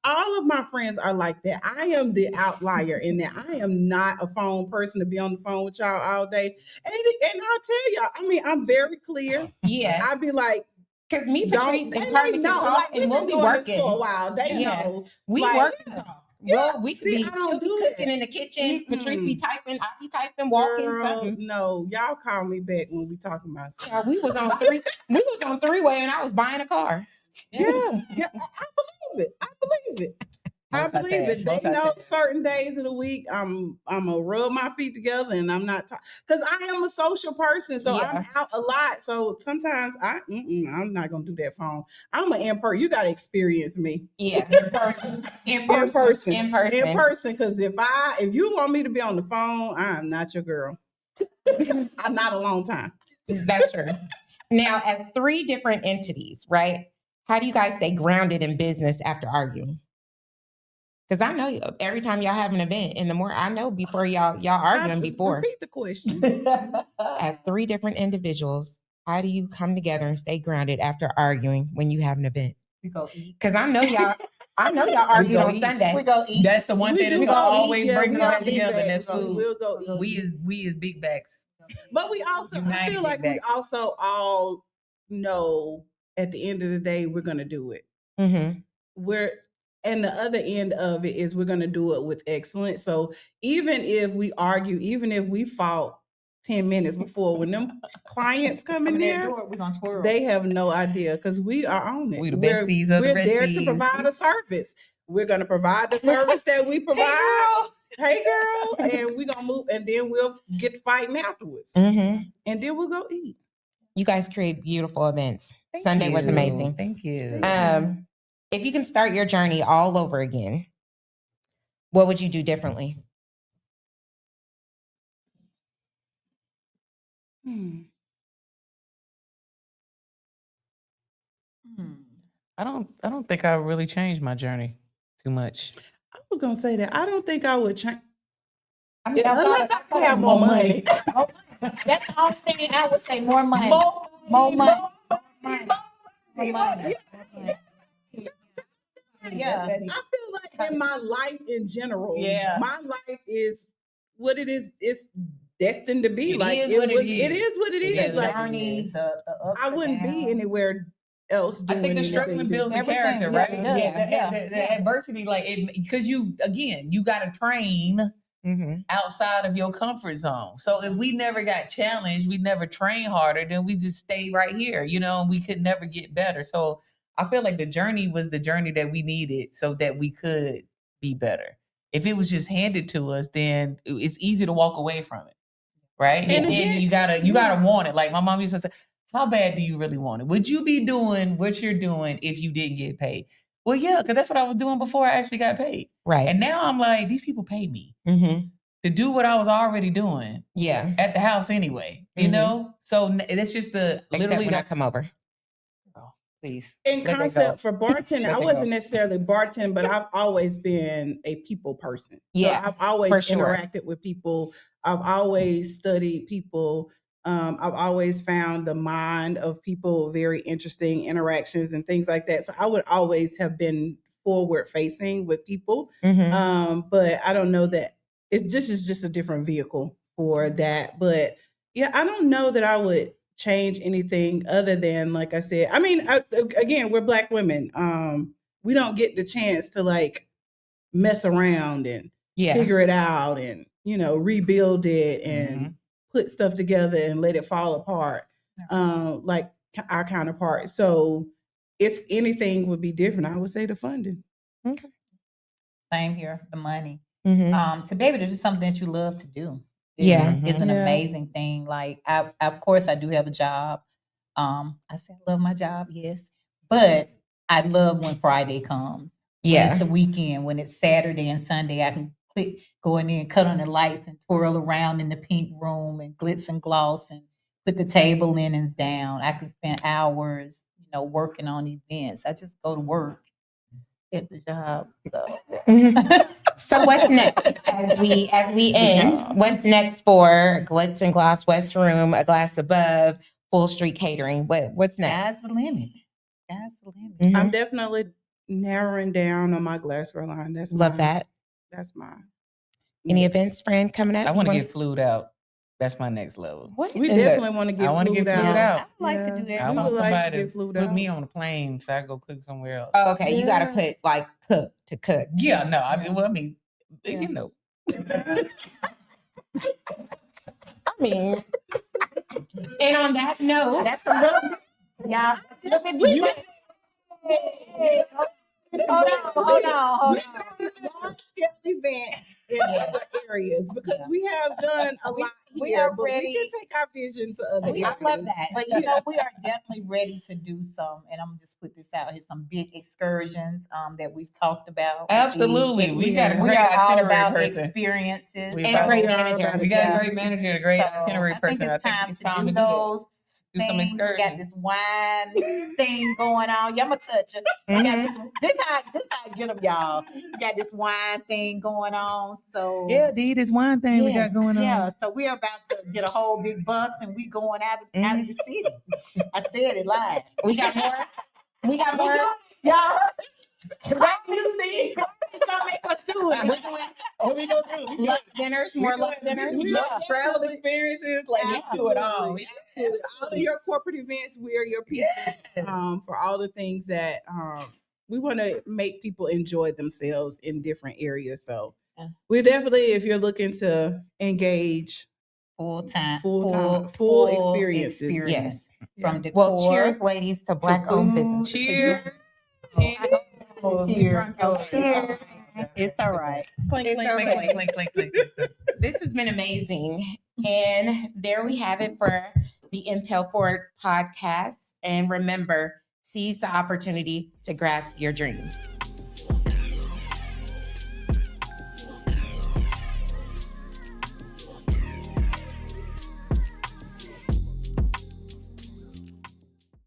all of my friends are like that. I am the outlier in that I am not a phone person to be on the phone with y'all all day. And I'll tell y'all, I mean, I'm very clear. Yeah. I'd be like, Because me, don't, Patrice, and and they Carmen can know, talk like, we've and we'll been be doing this working. for a while. They Yeah. know. We like, work and talk. Well, we could See, be, I don't she'll be do cooking that. in the kitchen. Patrice be Mm-mm. typing. I be typing, walking, Girl, something. no, y'all call me back when we talking about stuff. Child, we was on three-way and I was buying a car. Yeah, yeah, I believe it. I believe it. I believe it. They know certain days of the week I'm gonna rub my feet together and I'm not because I am a social person, so Yeah. I'm out a lot. So sometimes I'm not gonna do that phone. I'm an in-person. You gotta experience me Yeah. in person. in person. In person. In person, because if you want me to be on the phone, I'm not your girl. I'm not a long time. That's true. Now, as three different entities, right? How do you guys stay grounded in business after arguing? Because I know every time y'all have an event in the morning, I know before y'all arguing before. Repeat the question. As three different individuals, how do you come together and stay grounded after arguing when you have an event? We go eat. Because I know y'all argued go on eat. Sunday. We go eat. That's the one We thing do that's gonna go eat, always yeah, bring we them are back big together, and bags, that's so food. we'll go eat. We as big backs. But we also, I United feel like big we backs. also all know at the end of the day, we're going to do it. Mm-hmm. And the other end of it is we're going to do it with excellence. So even if we argue, even if we fought 10 minutes before, when them clients come in there, we're gonna twirl. they have no idea because we are on it. We the besties of the we're there to besties. provide a service. We're going to provide the service that we provide. Hey girl, and we're gonna move, and then we'll get fighting afterwards, Mm-hmm. and then we'll go eat. You guys create beautiful events. Sunday was amazing. Thank you. If you can start your journey all over again, what would you do differently? I don't think I really changed my journey too much. I was gonna say that. I don't think I would change. I mean, Unless I have more money. That's the only thing I would say. More money. More money. Yeah. I feel like in my life in general, Yeah. my life is what it is. It's destined to be. It like is what it is. It is what it It is. is Like Journey, the ups I and wouldn't be downs. anywhere else I doing think the anything struggling builds the Everything, character, yeah, right? it does, The yeah. adversity, like it, because you got to train outside of your comfort zone. So if we never got challenged, we never trained harder, then we just stayed right here, and we could never get better. So I feel like the journey was the journey that we needed so that we could be better. If it was just handed to us, then it's easy to walk away from it. Right. And again, you gotta want it. Like my mom used to say, how bad do you really want it? Would you be doing what you're doing if you didn't get paid? Well, yeah, because that's what I was doing before I actually got paid. Right. And now I'm like, these people pay me to do what I was already doing. Yeah. At the house anyway, you know? So that's just Except when I come over. Oh, please. In concept for bartending, I wasn't necessarily bartending, but I've always been a people person. Yeah, so I've always interacted with people. I've always studied people. I've always found the mind of people very interesting, interactions and things like that. So I would always have been forward facing with people. But I don't know that it just is just a different vehicle for that. But yeah, I don't know that I would change anything other than, like I said, I mean, again, we're Black women. We don't get the chance to like mess around and figure it out and, rebuild it and put stuff together and let it fall apart, like our counterpart. So if anything would be different, I would say the funding. Okay. Same here, the money. To be able to do something that you love to do is an amazing thing. Like, of course, I do have a job. I say I love my job, yes. But I love when Friday comes. Yeah. When it's the weekend, when it's Saturday and Sunday, I can go in there and cut on the lights and twirl around in the pink room and glitz and gloss and put the table linens down. I can spend hours, working on events. I just go to work at the job. So, so what's next as we end? What's next for Glitz and Gloss West Room, A Glass Above, Full Street Catering? What's next? Sky's the limit. Sky's the limit. I'm definitely narrowing down on my glassware line. That's mine. Any events, friend, coming up? I want to get flued out. That's my next level. What? We definitely want to get flued out. I'd like to do that. I want somebody to put me on a plane so I can go cook somewhere else. Oh, okay. You got to put like cook to cook. Yeah, no. And on that note, that's a little bit. Hold on. Large scale event in other areas because we have done a lot here, but we can take our vision to other areas. I love that. But we are definitely ready to do some, and I'm just put this out here, some big excursions that we've talked about. Absolutely. We got a great itinerary person. Experiences. And a great manager. We got a great manager and a great itinerary person. I think it's time to do those. Do some excursions. We got this wine thing going on. Y'all gonna touch it. This how I get them, y'all. We got this wine thing going on. So this wine thing we got going on. Yeah, so we're about to get a whole big bus and we going out of the city. I said it live. We got more. Y'all. What we gonna do? Lunch dinners, more lunch dinners. Travel experiences, like we do it all. All of your corporate events, we are your people. For all the things that we want to make people enjoy themselves in different areas. So we're definitely, if you're looking to engage full experiences. Yes. From decor. Well, cheers, ladies, to Black-owned business. Cheers. Cheers. It's all right. Clink, clink. This has been amazing. And there we have it for the Impel Forward podcast. And remember, seize the opportunity to grasp your dreams.